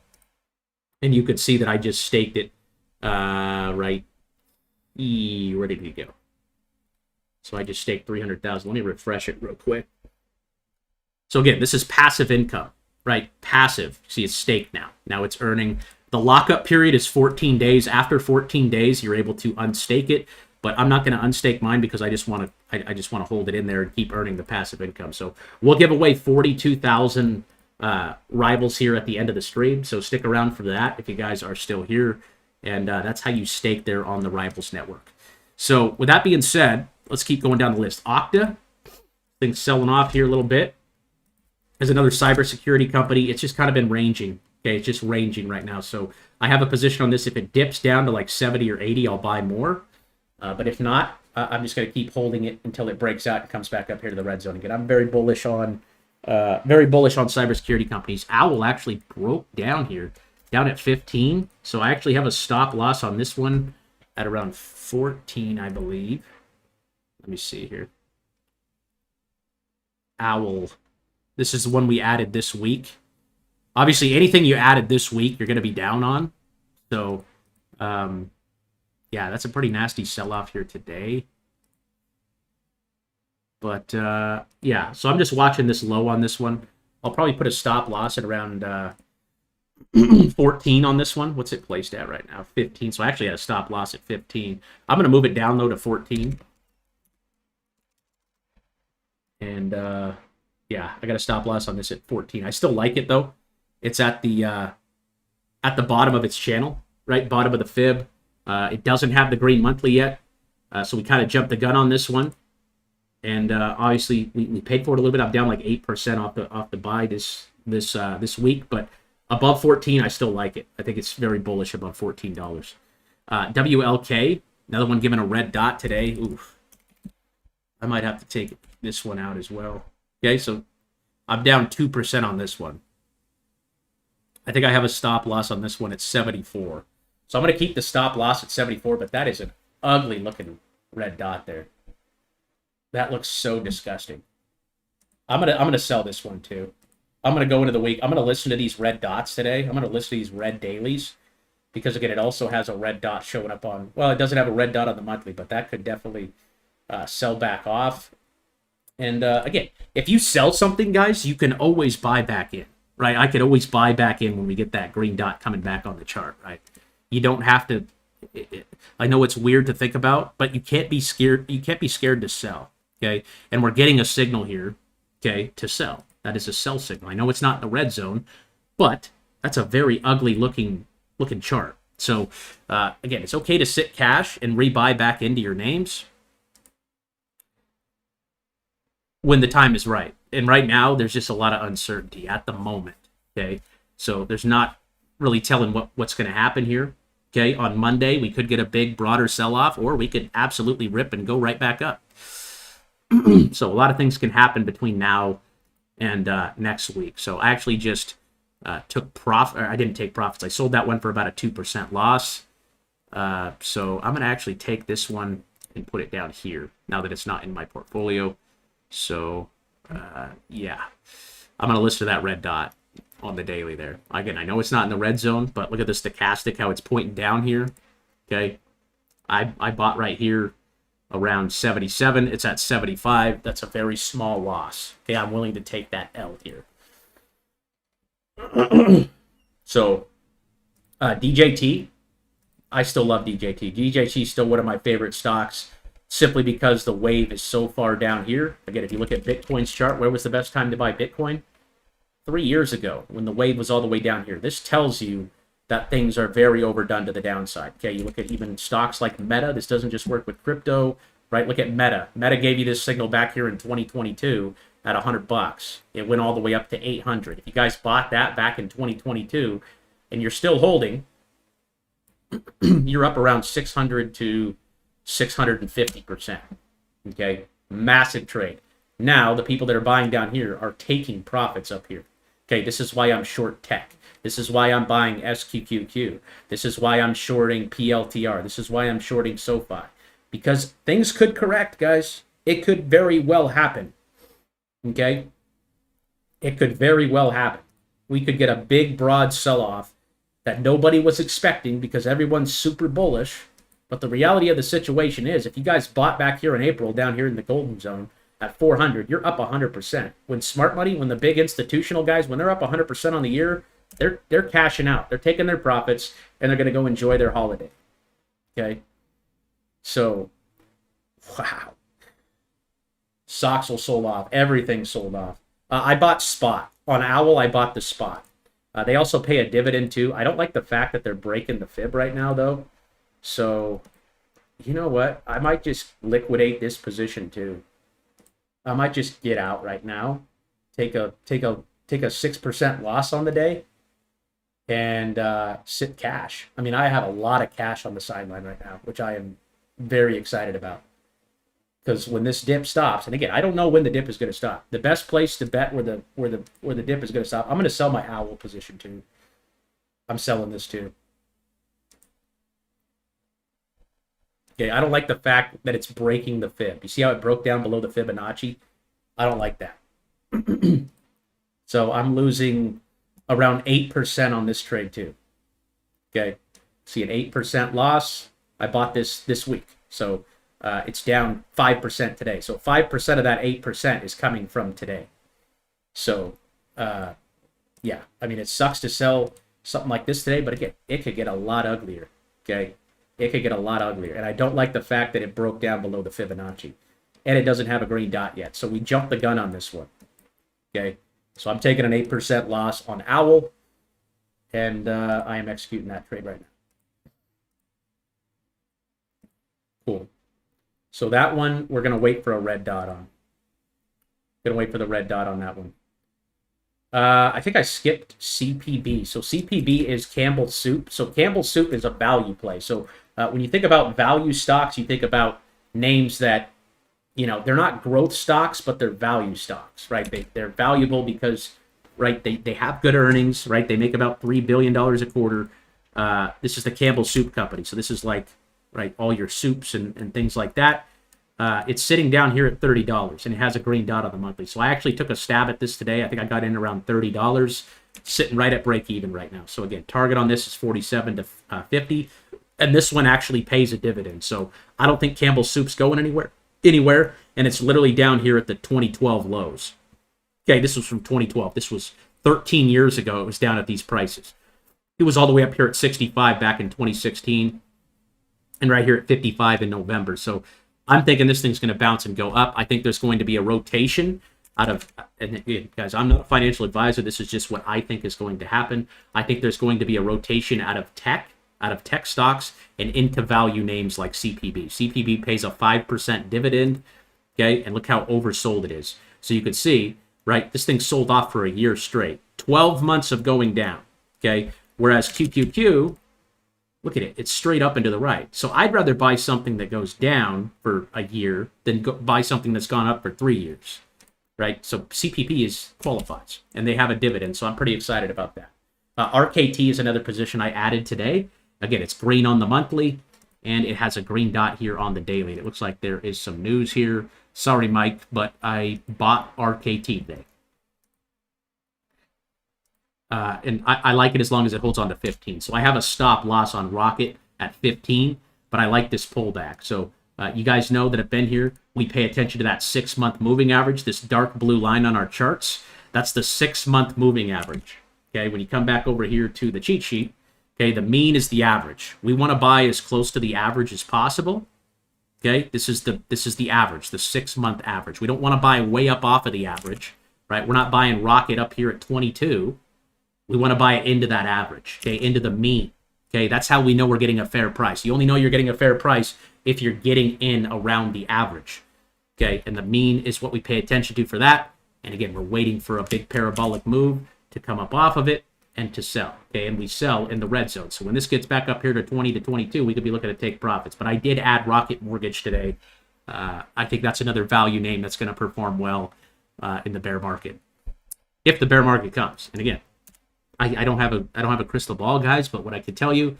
and you could see that I just staked it right. Where did we go? So I just staked 300,000. Let me refresh it real quick. So again, this is passive income, right? Passive. See, it's staked now. Now it's earning. The lockup period is 14 days. After 14 days, you're able to unstake it. But I'm not going to unstake mine because I just want to hold it in there and keep earning the passive income. So we'll give away 42,000 rivals here at the end of the stream. So stick around for that if you guys are still here. And that's how you stake there on the Rivals Network. So with that being said, let's keep going down the list. Okta, things selling off here a little bit. There's another cybersecurity company. It's just kind of been ranging. Okay, it's just ranging right now. So I have a position on this. If it dips down to like 70 or 80, I'll buy more. But if not, I'm just going to keep holding it until it breaks out and comes back up here to the red zone again. I'm very bullish on cybersecurity companies. Owl actually broke down here, down at 15. So I actually have a stop loss on this one at around 14, I believe. Let me see here. Owl. This is the one we added this week. Obviously, anything you added this week, you're going to be down on. So, yeah, that's a pretty nasty sell-off here today. But, yeah, so I'm just watching this low on this one. I'll probably put a stop loss at around 14 on this one. What's it placed at right now? 15. So I actually had a stop loss at 15. I'm going to move it down low to 14. And, yeah, I got a stop loss on this at 14. I still like it, though. It's at the bottom of its channel, right? Bottom of the fib. It doesn't have the green monthly yet, so we kind of jumped the gun on this one. And obviously, we paid for it a little bit. I'm down like 8% off the buy this week, but above 14, I still like it. I think it's very bullish above $14. WLK, another one given a red dot today. Oof. I might have to take this one out as well. Okay, so I'm down 2% on this one. I think I have a stop loss on this one at 74. So I'm going to keep the stop loss at 74, but that is an ugly looking red dot there. That looks so disgusting. I'm gonna sell this one too. I'm going to go into the week. I'm going to listen to these red dots today. I'm going to listen to these red dailies because, again, it also has a red dot showing up on, well, it doesn't have a red dot on the monthly, but that could definitely sell back off. And, again, if you sell something, guys, you can always buy back in. Right, I could always buy back in when we get that green dot coming back on the chart, right? You don't have to. I know it's weird to think about, but you can't be scared. You can't be scared to sell, okay? And we're getting a signal here, okay, to sell. That is a sell signal. I know it's not in the red zone, but that's a very ugly looking chart. So again, it's okay to sit cash and rebuy back into your names when the time is right. And right now, there's just a lot of uncertainty at the moment, okay? So there's not really telling what's going to happen here, okay? On Monday, we could get a big, broader sell-off, or we could absolutely rip and go right back up. So a lot of things can happen between now and next week. So I actually just took profit, or I didn't take profits. I sold that one for about a 2% loss. So I'm going to actually take this one and put it down here now that it's not in my portfolio. So... yeah, I'm going to listen to that red dot. on the daily there. Again, I know it's not in the red zone, but look at the stochastic, how it's pointing down here. Okay. I bought right here around 77. It's at 75. That's a very small loss. Okay, I'm willing to take that L here. So, DJT, I still love DJT. DJT is still one of my favorite stocks, simply because the wave is so far down here. Again, if you look at Bitcoin's chart, where was the best time to buy Bitcoin? 3 years ago, when the wave was all the way down here. This tells you that things are very overdone to the downside. Okay, you look at even stocks like Meta. This doesn't just work with crypto, right? Look at Meta. Meta gave you this signal back here in 2022 at $100. It went all the way up to 800. If you guys bought that back in 2022 and you're still holding, you're up around 600 to 650%. Okay, massive trade. Now the people that are buying down here are taking profits up here. Okay, this is why I'm short tech. This is why I'm buying SQQQ. This is why I'm shorting PLTR. This is why I'm shorting SoFi. Because things could correct, guys. It could very well happen. Okay? It could very well happen. We could get a big, broad sell-off that nobody was expecting because everyone's super bullish. But the reality of the situation is, if you guys bought back here in April, down here in the golden zone, at 400, you're up 100%. When smart money, when the big institutional guys, when they're up 100% on the year, they're cashing out. They're taking their profits, and they're going to go enjoy their holiday. Okay? So, wow. Soxel sold off. Everything sold off. I bought Spot. On Owl, I bought the Spot. They also pay a dividend, too. I don't like the fact that they're breaking the fib right now, though. So, you know what? I might just liquidate this position, too. I might just get out right now. Take a 6% loss on the day. And sit cash. I mean, I have a lot of cash on the sideline right now, which I am very excited about. Because when this dip stops, and again, I don't know when the dip is going to stop. The best place to bet where the dip is going to stop, I'm going to sell my Owl position too. I'm selling this too. Okay, I don't like the fact that it's breaking the fib. You see how it broke down below the Fibonacci? I don't like that. So I'm losing around 8% on this trade too. Okay, see an 8% loss. I bought this week, so it's down 5% today. So 5% of that 8% is coming from today. So yeah, I mean, it sucks to sell something like this today, but again, it could get a lot uglier. Okay, it could get a lot uglier, and I don't like the fact that it broke down below the Fibonacci, and it doesn't have a green dot yet. So we jumped the gun on this one. Okay. So I'm taking an 8% loss on Owl, and I am executing that trade right now. Cool. So that one, we're going to wait for a red dot on. Going to wait for the red dot on that one. I think I skipped CPB. So CPB is Campbell Soup. So Campbell Soup is a value play. So when you think about value stocks, you think about names that, you know, they're not growth stocks, but they're value stocks, right? They're valuable because, right, they have good earnings, right? They make about $3 billion a quarter. This is the Campbell Soup Company. So this is like, right, all your soups and things like that. It's sitting down here at $30, and it has a green dot on the monthly. So I actually took a stab at this today. I think I got in around $30, sitting right at break even right now. So again, target on this is 47 to 50, and this one actually pays a dividend. So I don't think Campbell Soup's going anywhere, and it's literally down here at the 2012 lows. Okay, this was from 2012. This was 13 years ago. It was down at these prices. It was all the way up here at 65 back in 2016, and right here at 55 in November. So I'm thinking this thing's going to bounce and go up. I think there's going to be a rotation out of, and again, guys, I'm not a financial advisor. This is just what I think is going to happen. I think there's going to be a rotation out of tech stocks and into value names like CPB. CPB pays a 5% dividend, okay? And look how oversold it is. So you could see, right, this thing sold off for a year straight. 12 months of going down, okay? Whereas QQQ, look at it, it's straight up and to the right. So I'd rather buy something that goes down for a year than buy something that's gone up for 3 years, right? So CPP qualifies, and they have a dividend, so I'm pretty excited about that. RKT is another position I added today. Again, it's green on the monthly, and it has a green dot here on the daily. It looks like there is some news here. Sorry, Mike, but I bought RKT today. And I like it as long as it holds on to 15. So I have a stop loss on Rocket at 15, but I like this pullback. So you guys know that have been here. We pay attention to that 6-month moving average, this dark blue line on our charts. That's the 6-month moving average. Okay, when you come back over here to the cheat sheet, okay, the mean is the average. We want to buy as close to the average as possible. Okay, this is the average, the 6-month average. We don't want to buy way up off of the average, right? We're not buying Rocket up here at 22. We want to buy it into that average, okay, into the mean. Okay, that's how we know we're getting a fair price. You only know you're getting a fair price if you're getting in around the average. Okay, and the mean is what we pay attention to for that. And again, we're waiting for a big parabolic move to come up off of it and to sell. Okay, and we sell in the red zone. So when this gets back up here to 20 to 22, we could be looking to take profits. But I did add Rocket Mortgage today. I think that's another value name that's going to perform well in the bear market, if the bear market comes. And again, I don't have a crystal ball, guys, but what I can tell you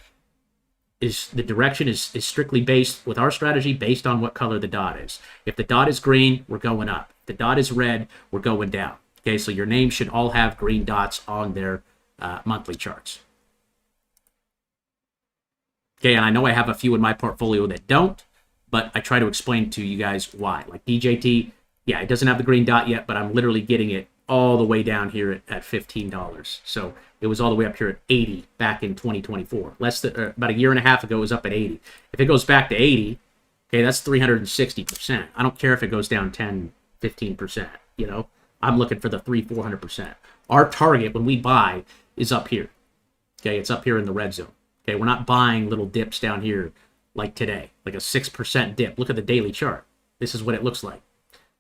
is the direction is strictly based with our strategy based on what color the dot is. If the dot is green, we're going up. If the dot is red, we're going down. Okay, so your names should all have green dots on their monthly charts. Okay, and I know I have a few in my portfolio that don't, but I try to explain to you guys why. Like DJT, yeah, it doesn't have the green dot yet, but I'm literally getting it all the way down here at $15. So it was all the way up here at 80 back in 2024. About a year and a half ago, it was up at 80. If it goes back to 80, okay, that's 360%. I don't care if it goes down 10, 15%. You know, I'm looking for the 300-400%. Our target when we buy is up here. Okay, it's up here in the red zone. Okay, we're not buying little dips down here like today, like a 6% dip. Look at the daily chart. This is what it looks like.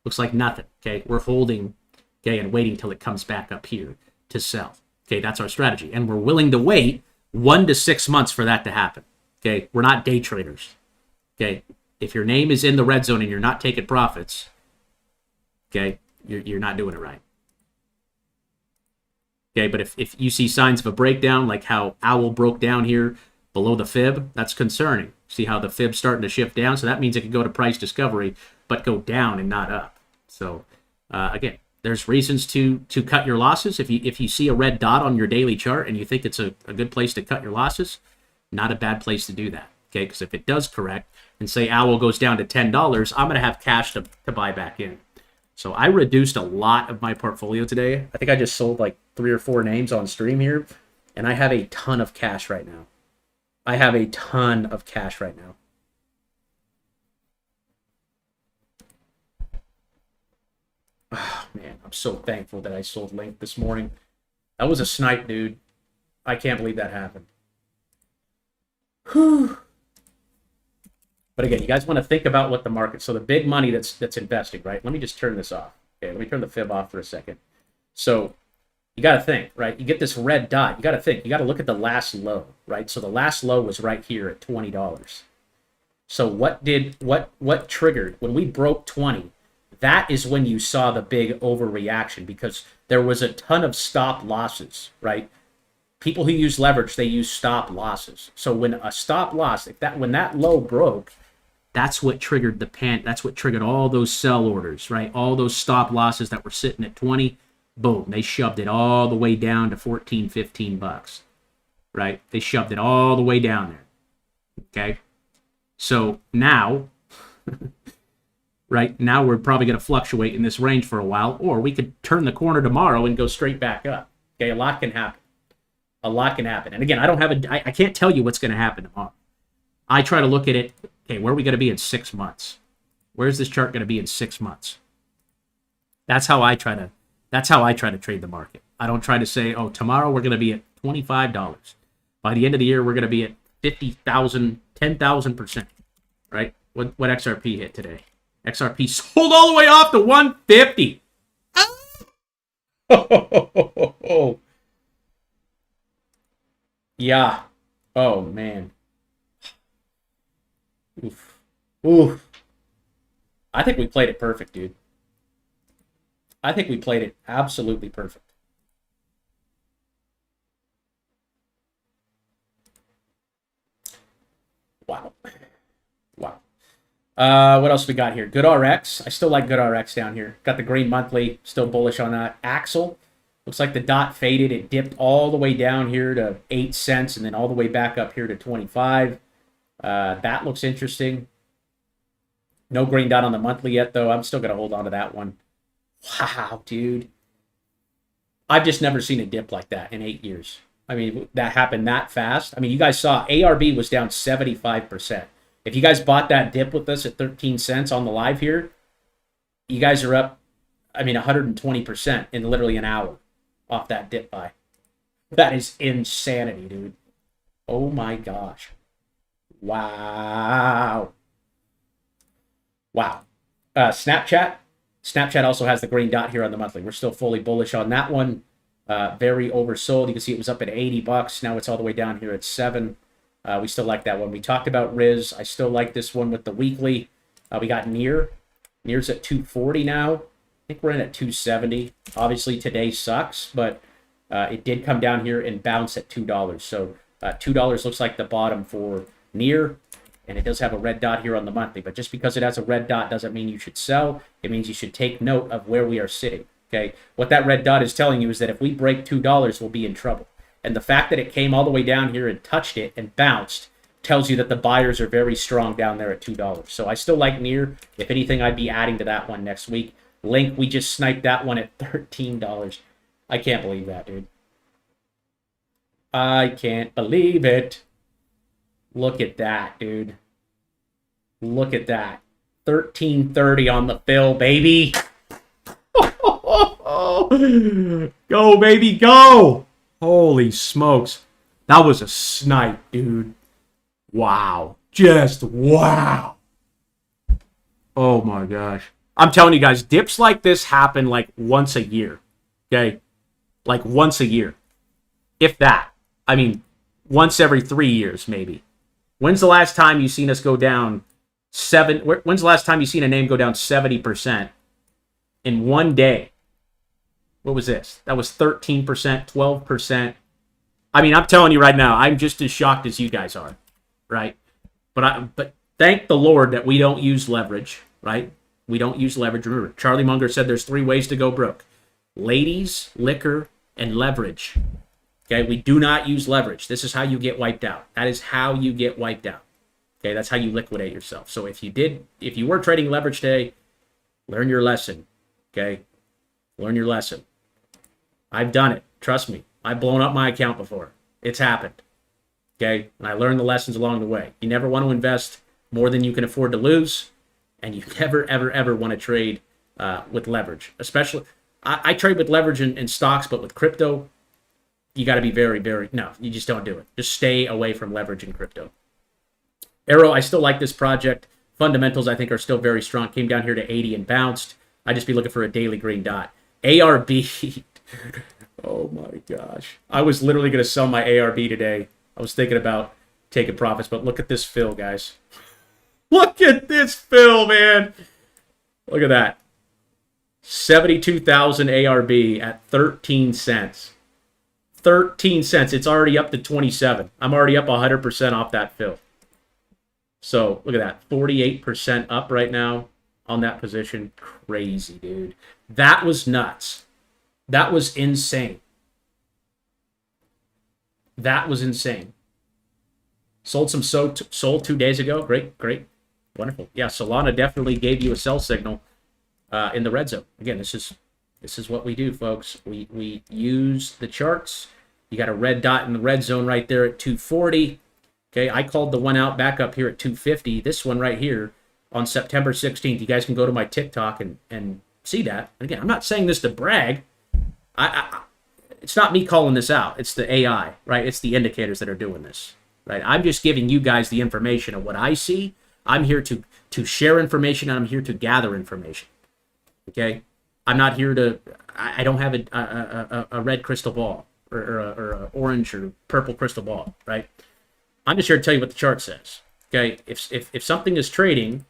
Looks like nothing. Okay, we're holding, okay, and waiting till it comes back up here to sell. Okay, that's our strategy. And we're willing to wait 1 to 6 months for that to happen. Okay, we're not day traders. Okay, if your name is in the red zone and you're not taking profits, okay, you're not doing it right. Okay, but if you see signs of a breakdown, like how Owl broke down here below the fib, that's concerning. See how the fib's starting to shift down? So that means it could go to price discovery, but go down and not up. So, again, there's reasons to cut your losses. If you see a red dot on your daily chart and you think it's a good place to cut your losses, not a bad place to do that. Okay, because if it does correct, and say Owl goes down to $10, I'm going to have cash to buy back in. So I reduced a lot of my portfolio today. I think I just sold like 3 or 4 names on stream here, and I have a ton of cash right now. I have a ton of cash right now. Oh, man, I'm so thankful that I sold Link this morning. That was a snipe, dude. I can't believe that happened. Whew. But again, you guys want to think about what the market, so the big money that's investing, right? Let me just turn this off. Okay, let me turn the fib off for a second. So you got to think, right? You get this red dot. You got to think. You got to look at the last low, right? So the last low was right here at $20. So what triggered when we broke 20? That is when you saw the big overreaction because there was a ton of stop losses, right? People who use leverage, they use stop losses. So when a stop loss, when that low broke, that's what triggered the that's what triggered all those sell orders, right? All those stop losses that were sitting at 20, boom, they shoved it all the way down to 14, 15 bucks, right? They shoved it all the way down there. Okay? So now, right, now we're probably going to fluctuate in this range for a while, or we could turn the corner tomorrow and go straight back up. Okay, a lot can happen. A lot can happen. And again, I can't tell you what's going to happen tomorrow. I try to look at it, okay, where are we going to be in 6 months? Where's this chart going to be in 6 months? That's how I try to trade the market. I don't try to say, oh, tomorrow we're going to be at $25. By the end of the year, we're going to be at 50,000, 10,000%, right? What XRP hit today? XRP sold all the way off to 150. Oh. Yeah. Oh, man. Oof. I think we played it perfect, dude. I think we played it absolutely perfect. Wow. What else we got here? Good RX. I still like Good RX down here. Got the green monthly. Still bullish on that. Axel. Looks like the dot faded. It dipped all the way down here to 8 cents and then all the way back up here to 25. That looks interesting. No green dot on the monthly yet, though. I'm still going to hold on to that one. Wow, dude. I've just never seen a dip like that in 8 years. I mean, that happened that fast. I mean, you guys saw ARB was down 75%. If you guys bought that dip with us at 13 cents on the live here, you guys are up, I mean, 120% in literally an hour off that dip buy. That is insanity, dude. Oh my gosh. Wow. Wow. Snapchat. Snapchat also has the green dot here on the monthly. We're still fully bullish on that one. Very oversold. You can see it was up at $80. Now it's all the way down here at 7. We still like that one. We talked about Riz. I still like this one with the weekly. We got Near. Near's at 240 now. I think we're in at 270. Obviously today sucks, but it did come down here and bounce at $2. So $2 looks like the bottom for Near. And it does have a red dot here on the monthly. But just because it has a red dot doesn't mean you should sell. It means you should take note of where we are sitting. Okay, what that red dot is telling you is that if we break $2, we'll be in trouble. And the fact that it came all the way down here and touched it and bounced tells you that the buyers are very strong down there at $2. So I still like Near. If anything, I'd be adding to that one next week. Link, we just sniped that one at $13. I can't believe that, dude. I can't believe it. Look at that, dude. Look at that. 1330 on the fill, baby. Go, baby, go. Holy smokes. That was a snipe, dude. Wow. Just wow. Oh, my gosh. I'm telling you guys, dips like this happen like once a year. Okay? Like once a year. If that. I mean, once every 3 years, maybe. When's the last time you've seen us go down when's the last time you've seen a name go down 70% in one day? What was this? That was 13%, 12%. I mean, I'm telling you right now, I'm just as shocked as you guys are, right? But thank the Lord that we don't use leverage, right? We don't use leverage. Remember, Charlie Munger said there's 3 ways to go broke. Ladies, liquor, and leverage. Okay, we do not use leverage. This is how you get wiped out. That is how you get wiped out. Okay, that's how you liquidate yourself. So if you were trading leverage today, learn your lesson. Okay, learn your lesson. I've done it. Trust me. I've blown up my account before. It's happened. Okay, and I learned the lessons along the way. You never want to invest more than you can afford to lose, and you never, ever, ever want to trade with leverage. Especially, I trade with leverage in stocks, but with crypto, you got to be very, very, no, you just don't do it. Just stay away from leverage in crypto. Arrow, I still like this project. Fundamentals, I think, are still very strong. Came down here to 80 and bounced. I'd just be looking for a daily green dot. ARB. Oh, my gosh. I was literally going to sell my ARB today. I was thinking about taking profits, but look at this fill, guys. Look at this fill, man. Look at that. 72,000 ARB at 13 cents. 13 cents. It's already up to 27. I'm already up 100% off that fill. So look at that. 48% up right now on that position. Crazy, dude. That was nuts. That was insane. That was insane. Sold 2 days ago. Great, great. Wonderful. Yeah, Solana definitely gave you a sell signal in the red zone. Again, this is what we do, folks. We use the charts. You got a red dot in the red zone right there at 240. Okay, I called the one out back up here at 250. This one right here on September 16th. You guys can go to my TikTok and see that. And again, I'm not saying this to brag. It's not me calling this out. It's the AI, right? It's the indicators that are doing this, right? I'm just giving you guys the information of what I see. I'm here to share information, and I'm here to gather information. Okay, I'm not here to. I don't have a red crystal ball or a orange or purple crystal ball, right? I'm just here to tell you what the chart says. Okay, if something is trading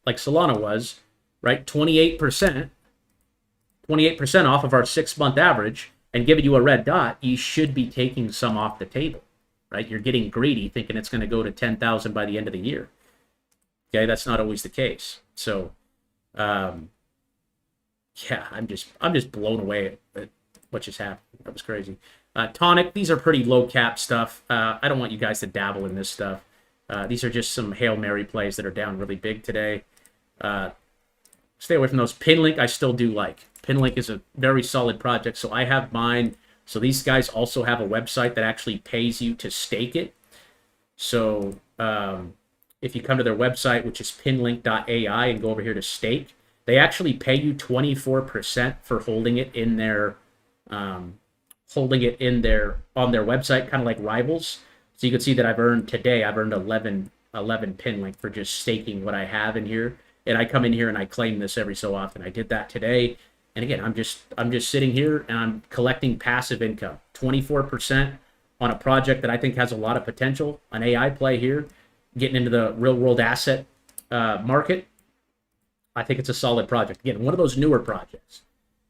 like Solana was, right, 28% off of our 6-month average and giving you a red dot, you should be taking some off the table, right? You're getting greedy, thinking it's going to go to 10,000 by the end of the year. Okay, that's not always the case. So, yeah, I'm just blown away what just happened. That was crazy. Tonic, these are pretty low cap stuff. I don't want you guys to dabble in this stuff. These are just some Hail Mary plays that are down really big today. Stay away from those. Pinlink, I still do like. Pinlink is a very solid project, so I have mine. So these guys also have a website that actually pays you to stake it. So if you come to their website, which is pinlink.ai, and go over here to stake, they actually pay you 24% for holding it in their on their website, kind of like Rivals. So you can see that I've earned 11 Pinlink for just staking what I have in here. And I come in here and I claim this every so often. I did that today. And again, I'm just sitting here and I'm collecting passive income. 24% on a project that I think has a lot of potential, an AI play here, getting into the real world asset market. I think it's a solid project. Again, one of those newer projects,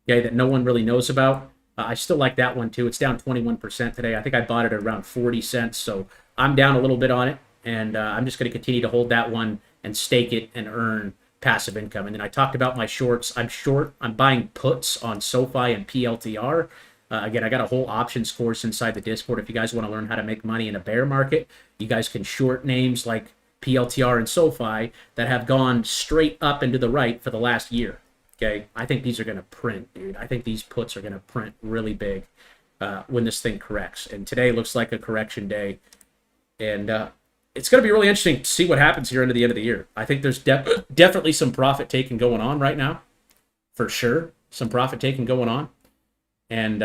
okay, that no one really knows about. I still like that one too. It's down 21% today. I think I bought it at around 40 cents. So I'm down a little bit on it. And I'm just going to continue to hold that one and stake it and earn passive income. And then I talked about my shorts. I'm short. I'm buying puts on SoFi and PLTR. Again, I got a whole options course inside the Discord. If you guys want to learn how to make money in a bear market, you guys can short names like PLTR and SoFi that have gone straight up and to the right for the last year. Okay, I think these are going to print, dude. I think these puts are going to print really big when this thing corrects. And today looks like a correction day. And it's going to be really interesting to see what happens here into the end of the year. I think there's definitely some profit taking going on right now. For sure. Some profit taking going on. And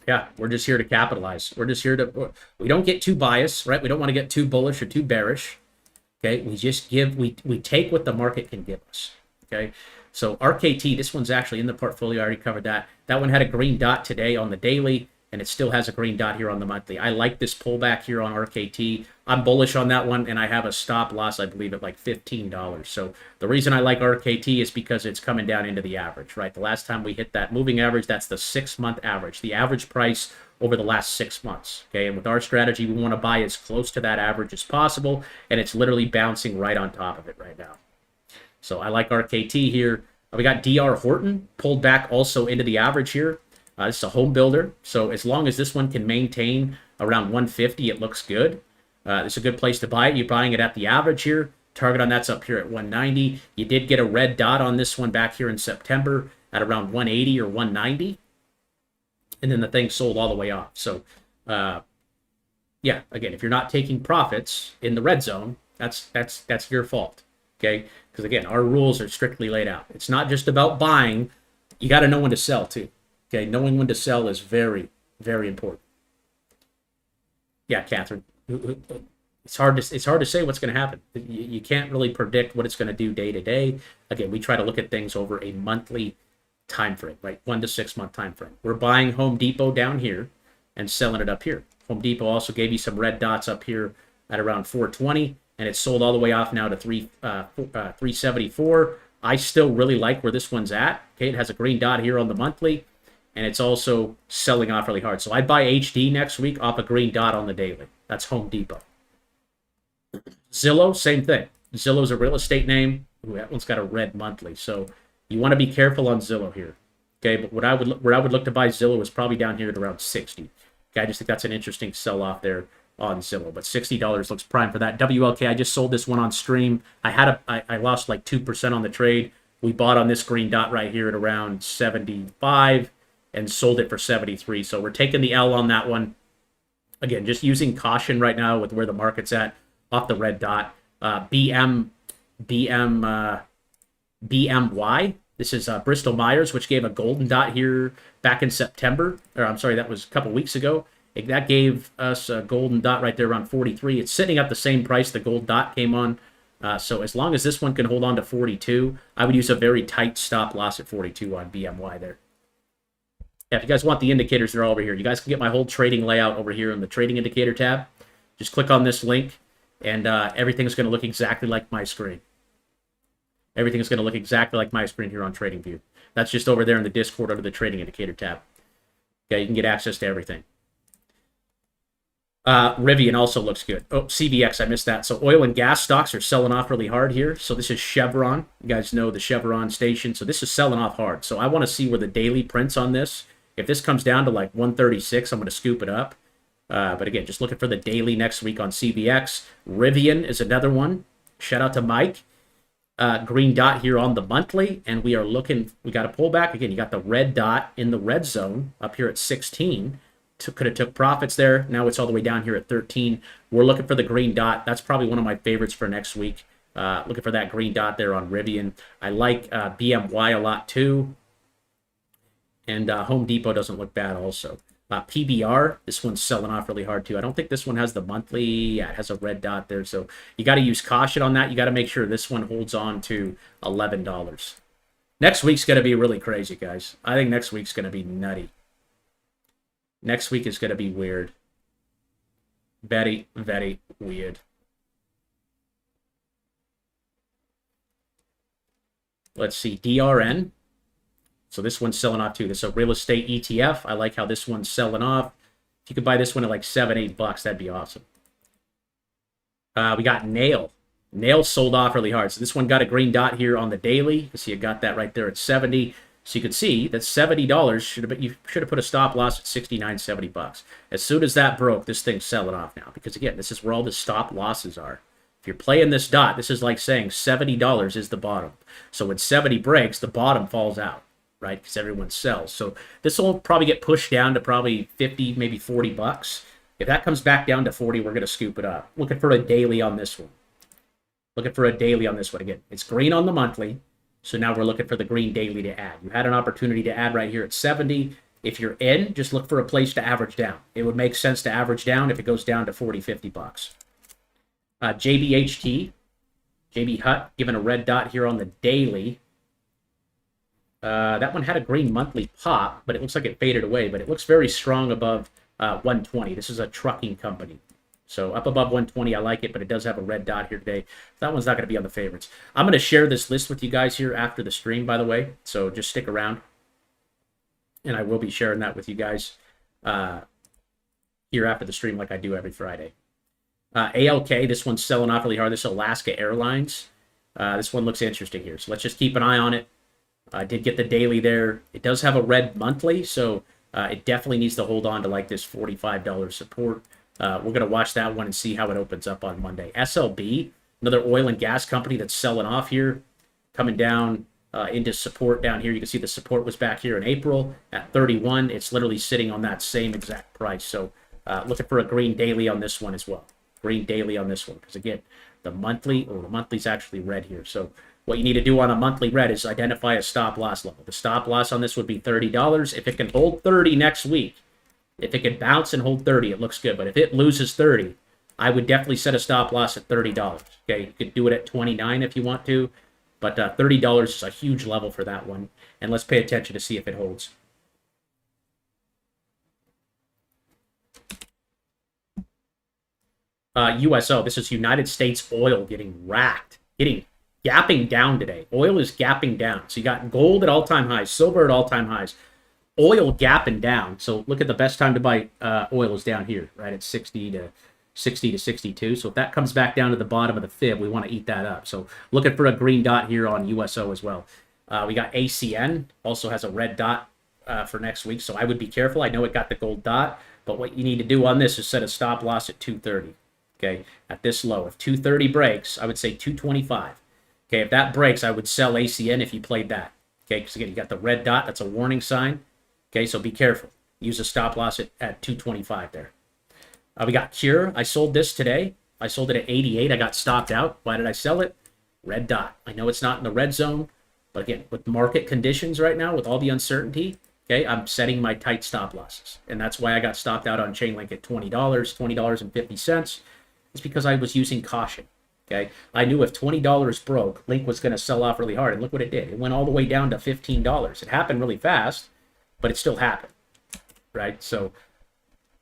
yeah, we're just here to capitalize. We're just here to, we don't get too biased, right? We don't want to get too bullish or too bearish. Okay, we just we take what the market can give us. Okay, so RKT, this one's actually in the portfolio. I already covered that. That one had a green dot today on the daily, and it still has a green dot here on the monthly. I like this pullback here on RKT. I'm bullish on that one, and I have a stop loss, I believe, at like $15. So the reason I like RKT is because it's coming down into the average, right? The last time we hit that moving average, that's the 6-month average, the average price over the last 6 months. Okay, and with our strategy, we want to buy as close to that average as possible, and it's literally bouncing right on top of it right now. So I like RKT here. We got DR Horton pulled back also into the average here. This is a home builder, so as long as this one can maintain around 150, it looks good. It's a good place to buy it. You're buying it at the average here. Target on that's up here at 190. You did get a red dot on this one back here in September at around 180 or 190. And then the thing sold all the way off. So, yeah, again, if you're not taking profits in the red zone, that's your fault, okay? Because, again, our rules are strictly laid out. It's not just about buying. You got to know when to sell, too, okay? Knowing when to sell is very, very important. Yeah, Catherine, it's hard to say what's going to happen. You can't really predict what it's going to do day to day. Again, we try to look at things over a monthly time frame, right? 1 to 6 month time frame. We're buying Home Depot down here and selling it up here. Home Depot also gave you some red dots up here at around 420, and it's sold all the way off now to 374. I still really like where this one's at. Okay, it has a green dot here on the monthly, and it's also selling off really hard. So I'd buy HD next week off a green dot on the daily. That's Home Depot. Zillow, same thing. Zillow's a real estate name. Ooh, that one's got a red monthly. So you want to be careful on Zillow here. Okay, but where I would look to buy Zillow is probably down here at around 60. Okay, I just think that's an interesting sell-off there on Zillow. But $60 looks prime for that. WLK, I just sold this one on stream. I lost like 2% on the trade. We bought on this green dot right here at around 75 and sold it for 73. So we're taking the L on that one. Again, just using caution right now with where the market's at off the red dot. BMY. This is Bristol Myers, which gave a golden dot here back in September. Or I'm sorry, that was a couple weeks ago. That gave us a golden dot right there around 43. It's sitting at the same price the gold dot came on. So as long as this one can hold on to 42, I would use a very tight stop loss at 42 on BMY there. Yeah, if you guys want the indicators, they're all over here. You guys can get my whole trading layout over here in the trading indicator tab. Just click on this link, and everything's going to look exactly like my screen. Everything is going to look exactly like my screen here on TradingView. That's just over there in the Discord under the Trading Indicator tab. Okay, you can get access to everything. Rivian also looks good. Oh, CVX, I missed that. So oil and gas stocks are selling off really hard here. So this is Chevron. You guys know the Chevron station. So this is selling off hard. So I want to see where the daily prints on this. If this comes down to like 136, I'm going to scoop it up. But again, just looking for the daily next week on CVX. Rivian is another one. Shout out to Mike. Green dot here on the monthly, and we are looking, we got a pullback. Again, you got the red dot in the red zone up here at 16. Could have took profits there. Now it's all the way down here at 13. We're looking for the green dot. That's probably one of my favorites for next week. Looking for that green dot there on Rivian. I like BMY a lot too. And Home Depot doesn't look bad also. PBR, this one's selling off really hard too. I don't think this one has the monthly. Yeah, it has a red dot there. So you got to use caution on that. You got to make sure this one holds on to $11. Next week's going to be really crazy, guys. I think next week's going to be nutty. Next week is going to be weird. Very, very weird. Let's see, DRN. So this one's selling off too. This is a real estate ETF. I like how this one's selling off. If you could buy this one at like $7-8, that'd be awesome. We got Nail. Nail sold off really hard. So this one got a green dot here on the daily. You see, you got that right there at 70. So you can see that $70 you should have put a stop loss at $69.70. As soon as that broke, this thing's selling off now. Because again, this is where all the stop losses are. If you're playing this dot, this is like saying $70 is the bottom. So when 70 breaks, the bottom falls out, right? Because everyone sells. So this will probably get pushed down to probably 50, maybe $40. If that comes back down to 40, we're going to scoop it up. Looking for a daily on this one. Looking for a daily on this one. Again, it's green on the monthly. So now we're looking for the green daily to add. You had an opportunity to add right here at 70. If you're in, just look for a place to average down. It would make sense to average down if it goes down to 40, $50. JBHT, JB Hutt, given a red dot here on the daily. That one had a green monthly pop, but it looks like it faded away. But it looks very strong above 120. This is a trucking company. So up above 120, I like it, but it does have a red dot here today. That one's not going to be on the favorites. I'm going to share this list with you guys here after the stream, by the way. So just stick around. And I will be sharing that with you guys here after the stream like I do every Friday. ALK, this one's selling off really hard. This is Alaska Airlines. This one looks interesting here. So let's just keep an eye on it. I did get the daily there. It does have a red monthly, so it definitely needs to hold on to like this $45 support. We're going to watch that one and see how it opens up on Monday. SLB, another oil and gas company that's selling off here, coming down into support down here. You can see the support was back here in April at 31. It's literally sitting on that same exact price. So looking for a green daily on this one as well. Green daily on this one. Because again, the monthly's actually red here. So what you need to do on a monthly red is identify a stop loss level. The stop loss on this would be $30. If it can hold 30 next week, if it can bounce and hold 30, it looks good. But if it loses 30, I would definitely set a stop loss at $30. Okay, you could do it at 29 if you want to, but $30 is a huge level for that one. And let's pay attention to see if it holds. USO, this is United States Oil getting racked, gapping down today. Oil is gapping down. So you got gold at all-time highs, silver at all-time highs. Oil gapping down. So look at the best time to buy oil is down here, right at 60 to 62. So if that comes back down to the bottom of the fib, we want to eat that up. So looking for a green dot here on USO as well. We got ACN, also has a red dot for next week. So I would be careful. I know it got the gold dot, but what you need to do on this is set a stop loss at 230. Okay, at this low. If 230 breaks, I would say 225. Okay, if that breaks, I would sell ACN if you played that. Okay, because again, you got the red dot. That's a warning sign. Okay, so be careful. Use a stop loss at 225 there. We got Cure. I sold this today. I sold it at 88. I got stopped out. Why did I sell it? Red dot. I know it's not in the red zone, but again, with market conditions right now, with all the uncertainty, okay, I'm setting my tight stop losses. And that's why I got stopped out on Chainlink at $20, $20.50. It's because I was using caution. Okay, I knew if $20 broke, Link was going to sell off really hard. And look what it did. It went all the way down to $15. It happened really fast, but it still happened, right? So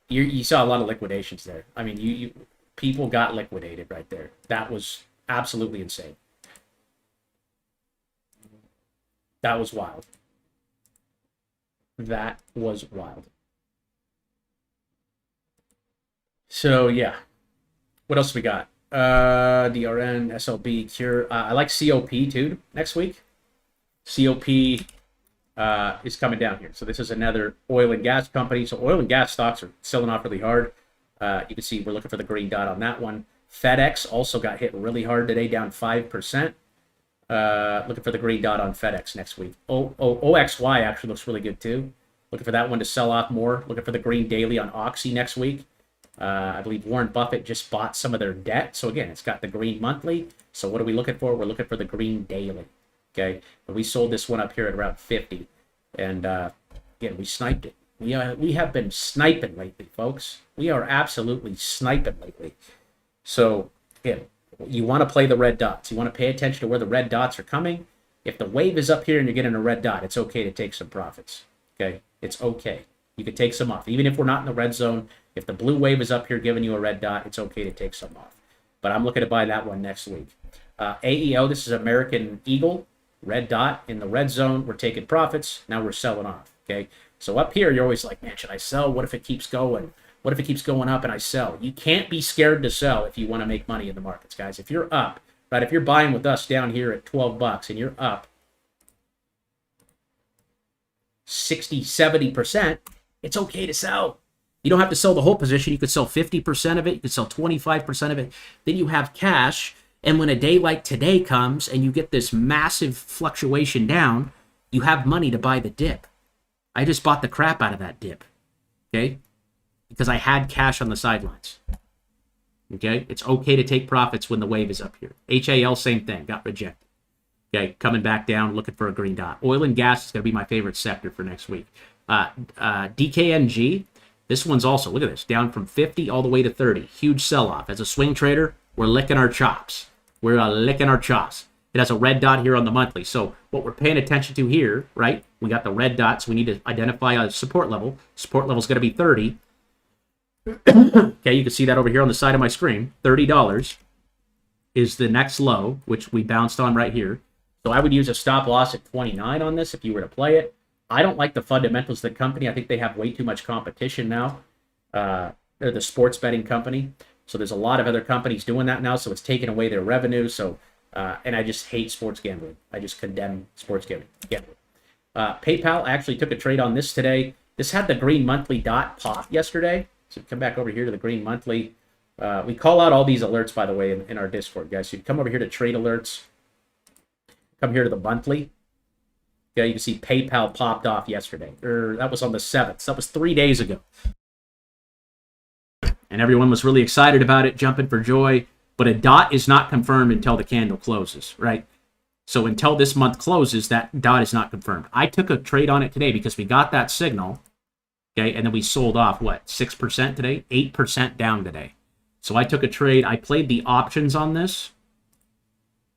you saw a lot of liquidations there. I mean, people got liquidated right there. That was absolutely insane. That was wild. That was wild. So yeah, what else we got? DRN, SLB, Cure. I like COP too next week. COP is coming down here. So this is another oil and gas company. So oil and gas stocks are selling off really hard. You can see we're looking for the green dot on that one. FedEx also got hit really hard today, down 5%. Looking for the green dot on FedEx next week. OXY actually looks really good too. Looking for that one to sell off more. Looking for the green daily on Oxy next week. I believe Warren Buffett just bought some of their debt. So again, it's got the green monthly. So what are we looking for? We're looking for the green daily. Okay, but we sold this one up here at around 50, and again, we sniped it. We have been sniping lately, folks. We are absolutely sniping lately. So again, you want to play the red dots. You want to pay attention to where the red dots are coming. If the wave is up here and you're getting a red dot, it's okay to take some profits. Okay, it's okay. You can take some off, even if we're not in the red zone. If the blue wave is up here giving you a red dot, it's okay to take some off. But I'm looking to buy that one next week. AEO, this is American Eagle. Red dot in the red zone. We're taking profits. Now we're selling off. Okay. So up here, you're always like, man, should I sell? What if it keeps going? What if it keeps going up and I sell? You can't be scared to sell if you want to make money in the markets, guys. If you're up, right? If you're buying with us down here at 12 bucks and you're up 60, 70%, it's okay to sell. You don't have to sell the whole position. You could sell 50% of it. You could sell 25% of it. Then you have cash. And when a day like today comes and you get this massive fluctuation down, you have money to buy the dip. I just bought the crap out of that dip, okay? Because I had cash on the sidelines, okay? It's okay to take profits when the wave is up here. HAL, same thing, got rejected. Okay, coming back down, looking for a green dot. Oil and gas is going to be my favorite sector for next week. DKNG, this one's also, look at this, down from 50 all the way to 30. Huge sell-off. As a swing trader, we're licking our chops. We're licking our chops. It has a red dot here on the monthly. So what we're paying attention to here, right? We got the red dots. We need to identify a support level. Support level is going to be 30. Okay, you can see that over here on the side of my screen. $30 is the next low, which we bounced on right here. So I would use a stop loss at 29 on this if you were to play it. I don't like the fundamentals of the company. I think they have way too much competition now. They're the sports betting company. So there's a lot of other companies doing that now, so it's taking away their revenue. So, and I just hate sports gambling. I just condemn sports gambling. PayPal, I actually took a trade on this today. This had the green monthly dot pop yesterday. So come back over here to the green monthly. We call out all these alerts, by the way, in our Discord, guys. So you come over here to trade alerts. Come here to the monthly. Yeah, you can see PayPal popped off yesterday. That was on the 7th. So that was 3 days ago. And everyone was really excited about it, jumping for joy. But a dot is not confirmed until the candle closes, right? So until this month closes, that dot is not confirmed. I took a trade on it today because we got that signal, okay? And then we sold off, what, 6% today? 8% down today. So I took a trade. I played the options on this.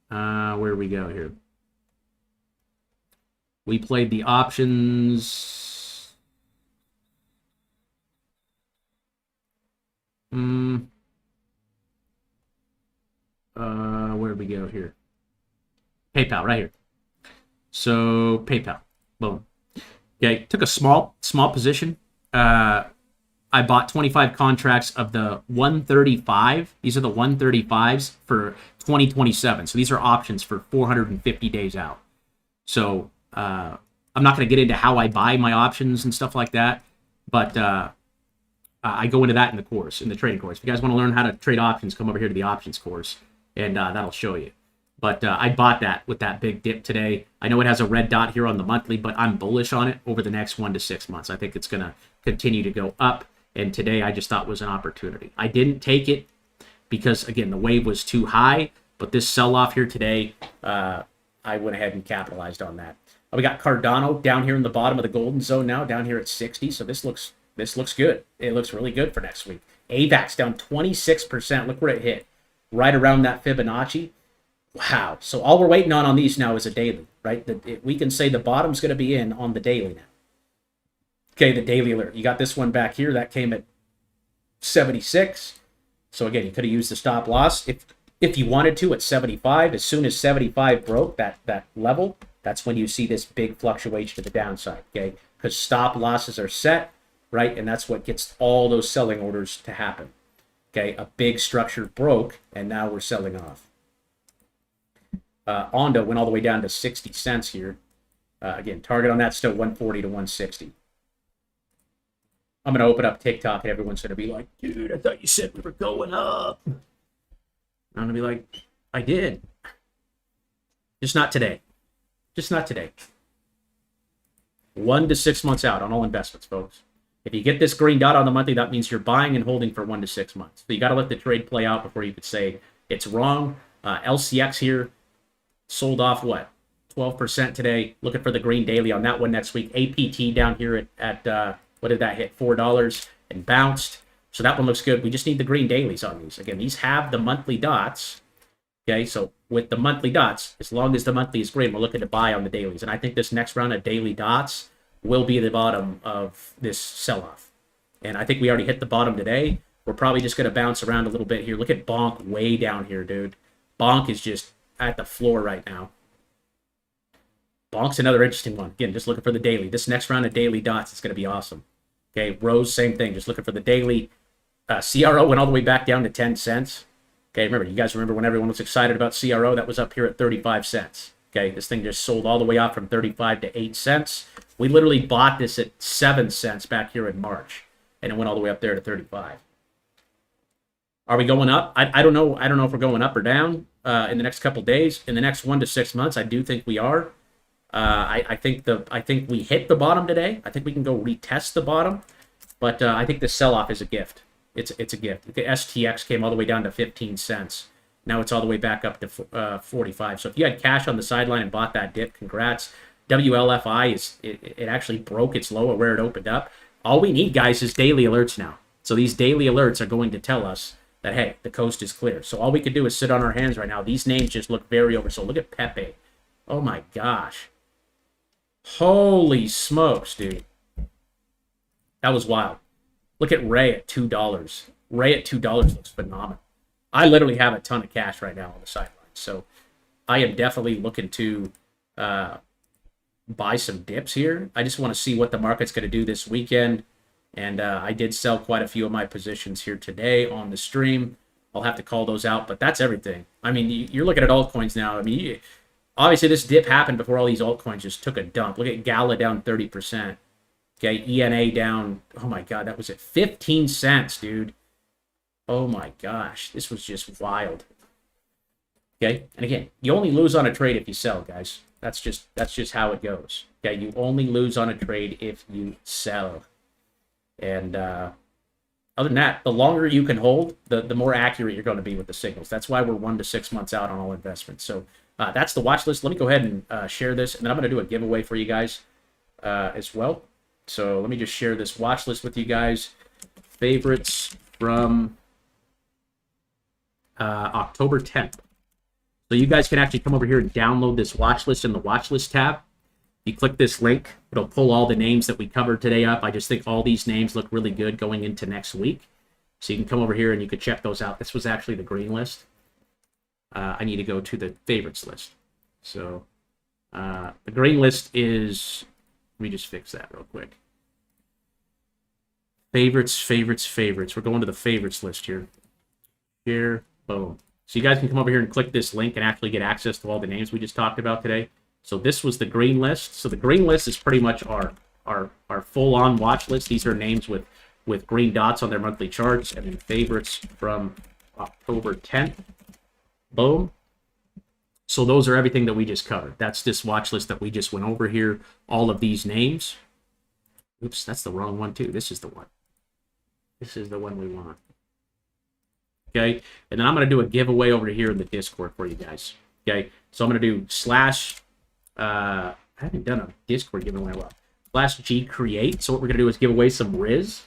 Where we go here? We played the options... where'd we go here? PayPal, right here. So PayPal, boom. Okay, took a small position. I bought 25 contracts of the 135. These are the 135s for 2027. So these are options for 450 days out. So I'm not going to get into how I buy my options and stuff like that, but I go into that in the course, in the trading course. If you guys want to learn how to trade options, come over here to the options course, and that'll show you. But I bought that with that big dip today. I know it has a red dot here on the monthly, but I'm bullish on it over the next 1 to 6 months. I think it's going to continue to go up, and today I just thought was an opportunity. I didn't take it because, again, the wave was too high, but this sell-off here today, I went ahead and capitalized on that. We got Cardano down here in the bottom of the golden zone now, down here at 60, so this looks good. It looks really good for next week. AVAX down 26%. Look where it hit. Right around that Fibonacci. Wow. So all we're waiting on these now is a daily, right? We can say the bottom's going to be in on the daily now. Okay, the daily alert. You got this one back here. That came at 76. So again, you could have used the stop loss if you wanted to at 75. As soon as 75 broke that level, that's when you see this big fluctuation to the downside, okay? Because stop losses are set, right? And that's what gets all those selling orders to happen. Okay, a big structure broke, and now we're selling off. Ondo went all the way down to 60 cents here. Again, target on that still 140 to 160. I'm going to open up TikTok, and everyone's going to be like, dude, I thought you said we were going up. I'm going to be like, I did. Just not today. Just not today. 1 to 6 months out on all investments, folks. If you get this green dot on the monthly, that means you're buying and holding for 1 to 6 months. So you got to let the trade play out before you could say it's wrong. LCX here sold off, what, 12% today. Looking for the green daily on that one next week. APT down here at what did that hit? $4 and bounced. So that one looks good. We just need the green dailies on these. Again, these have the monthly dots. Okay, so with the monthly dots, as long as the monthly is green, we're looking to buy on the dailies. And I think this next round of daily dots will be the bottom of this sell-off. And I think we already hit the bottom today. We're probably just going to bounce around a little bit here. Look at Bonk way down here, dude. Bonk is just at the floor right now. Bonk's another interesting one. Again, just looking for the daily. This next round of daily dots is going to be awesome. Okay, Rose, same thing. Just looking for the daily. CRO went all the way back down to 10 cents. Okay, remember, you guys remember when everyone was excited about CRO? That was up here at 35 cents. Okay, this thing just sold all the way off from 35 to 8 cents. We literally bought this at 7 cents back here in March, and it went all the way up there to 35. Are we going up? I don't know. I don't know if we're going up or down in the next couple days. In the next 1 to 6 months, I do think we are. I think we hit the bottom today. I think we can go retest the bottom, but I think the sell-off is a gift. It's a gift. The STX came all the way down to 15 cents. Now it's all the way back up to 45. So if you had cash on the sideline and bought that dip, congrats. WLFI it actually broke its low where it opened up. All we need, guys, is daily alerts now. So these daily alerts are going to tell us that, hey, the coast is clear. So all we can do is sit on our hands right now. These names just look very oversold. Look at Pepe. Oh my gosh. Holy smokes, dude. That was wild. Look at Ray at $2. Ray at $2 looks phenomenal. I literally have a ton of cash right now on the sidelines. So I am definitely looking to buy some dips here. I just want to see what the market's going to do this weekend. And I did sell quite a few of my positions here today on the stream. I'll have to call those out, but that's everything. I mean, you're looking at altcoins now. I mean, obviously this dip happened before all these altcoins just took a dump. Look at Gala down 30%. Okay, ENA down, oh my God, that was at 15 cents, dude. Oh my gosh, this was just wild. Okay, and again, you only lose on a trade if you sell, guys. That's just how it goes. Okay, you only lose on a trade if you sell. And other than that, the longer you can hold, the more accurate you're going to be with the signals. That's why we're 1 to 6 months out on all investments. So that's the watch list. Let me go ahead and share this, and then I'm going to do a giveaway for you guys as well. So let me just share this watch list with you guys. Favorites from October 10th. So you guys can actually come over here and download this watch list in the watch list tab. You click this link, it'll pull all the names that we covered today up. I just think all these names look really good going into next week. So you can come over here and you could check those out. This was actually the green list. I need to go to the favorites list. So the green list is, let me just fix that real quick. Favorites. We're going to the favorites list here. Here, boom. So you guys can come over here and click this link and actually get access to all the names we just talked about today. So this was the green list. So the green list is pretty much our full-on watch list. These are names with green dots on their monthly charts. And then favorites from October 10th. Boom. So those are everything that we just covered. That's this watch list that we just went over here. All of these names. Oops, that's the wrong one too. This is the one. This is the one we want. Okay, and then I'm going to do a giveaway over here in the Discord for you guys. Okay, so I'm going to do slash, I haven't done a Discord giveaway in a while. Slash G create. So what we're going to do is give away some Riz.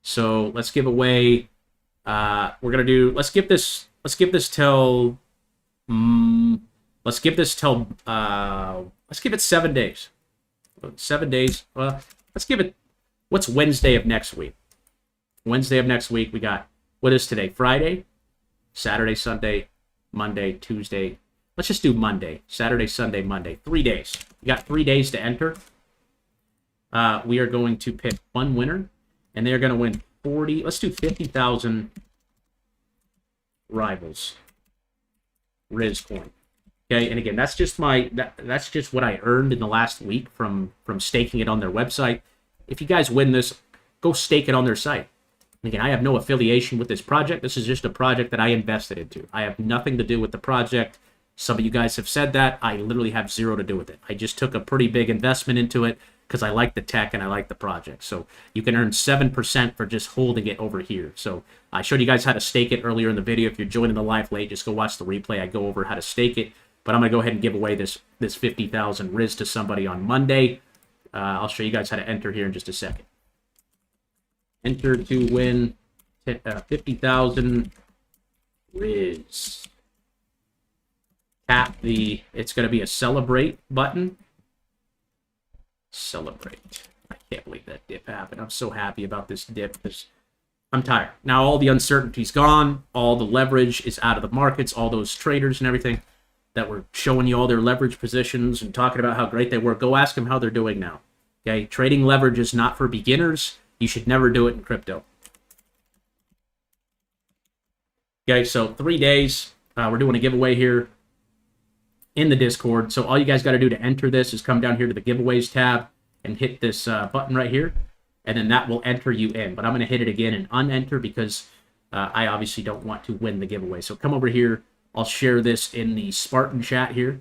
So let's give away, we're going to do, let's give this till, let's give it 7 days. 7 days. Well, let's give it, what's Wednesday of next week? Wednesday of next week, we got, what is today? Friday, Saturday, Sunday, Monday, Tuesday. Let's just do Monday. Saturday, Sunday, Monday. 3 days. You got 3 days to enter. We are going to pick one winner, and they're going to win 40. Let's do 50,000 rivals. Riz coin. Okay, and again, that's just that's just what I earned in the last week from staking it on their website. If you guys win this, go stake it on their site. And again, I have no affiliation with this project. This is just a project that I invested into. I have nothing to do with the project. Some of you guys have said that. I literally have zero to do with it. I just took a pretty big investment into it because I like the tech and I like the project. So you can earn 7% for just holding it over here. So I showed you guys how to stake it earlier in the video. If you're joining the live late, just go watch the replay. I go over how to stake it. But I'm going to go ahead and give away this 50,000 Riz to somebody on Monday. I'll show you guys how to enter here in just a second. Enter to win 50,000 Riz. Tap the, it's going to be a celebrate button. Celebrate. I can't believe that dip happened. I'm so happy about this dip because I'm tired. Now all the uncertainty's gone. All the leverage is out of the markets. All those traders and everything that were showing you all their leverage positions and talking about how great they were, go ask them how they're doing now. Okay, trading leverage is not for beginners. You should never do it in crypto. Okay, so 3 days. We're doing a giveaway here in the Discord. So all you guys got to do to enter this is come down here to the giveaways tab and hit this button right here. And then that will enter you in. But I'm going to hit it again and unenter because I obviously don't want to win the giveaway. So come over here. I'll share this in the Spartan chat here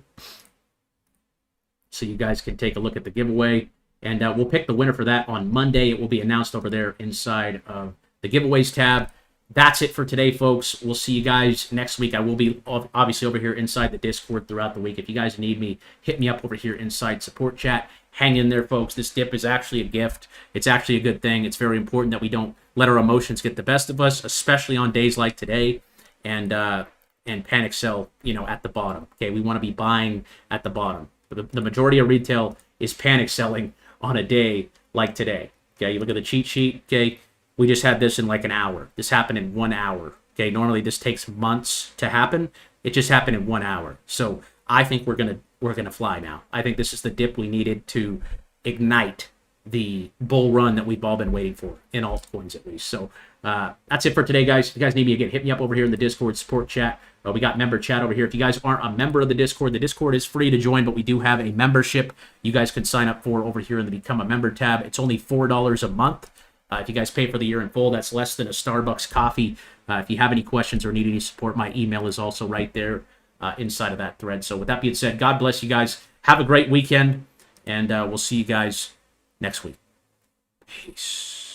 so you guys can take a look at the giveaway. And we'll pick the winner for that on Monday. It will be announced over there inside of the giveaways tab. That's it for today, folks. We'll see you guys next week. I will be obviously over here inside the Discord throughout the week. If you guys need me, hit me up over here inside support chat. Hang in there, folks. This dip is actually a gift. It's actually a good thing. It's very important that we don't let our emotions get the best of us, especially on days like today. And panic sell, at the bottom. Okay, we want to be buying at the bottom. The majority of retail is panic selling on a day like today. Okay, you look at the cheat sheet. Okay, we just had this in like an hour. This happened in 1 hour. Okay, normally this takes months to happen. It just happened in 1 hour. So I think we're gonna fly now. I think this is the dip we needed to ignite the bull run that we've all been waiting for in altcoins at least. So that's it for today, guys. If you guys need me again, hit me up over here in the Discord support chat. We got member chat over here. If you guys aren't a member of the Discord is free to join, but we do have a membership you guys can sign up for over here in the Become a Member tab. It's only $4 a month. If you guys pay for the year in full, that's less than a Starbucks coffee. If you have any questions or need any support, my email is also right there inside of that thread. So with that being said, God bless you guys. Have a great weekend, and we'll see you guys next week. Peace.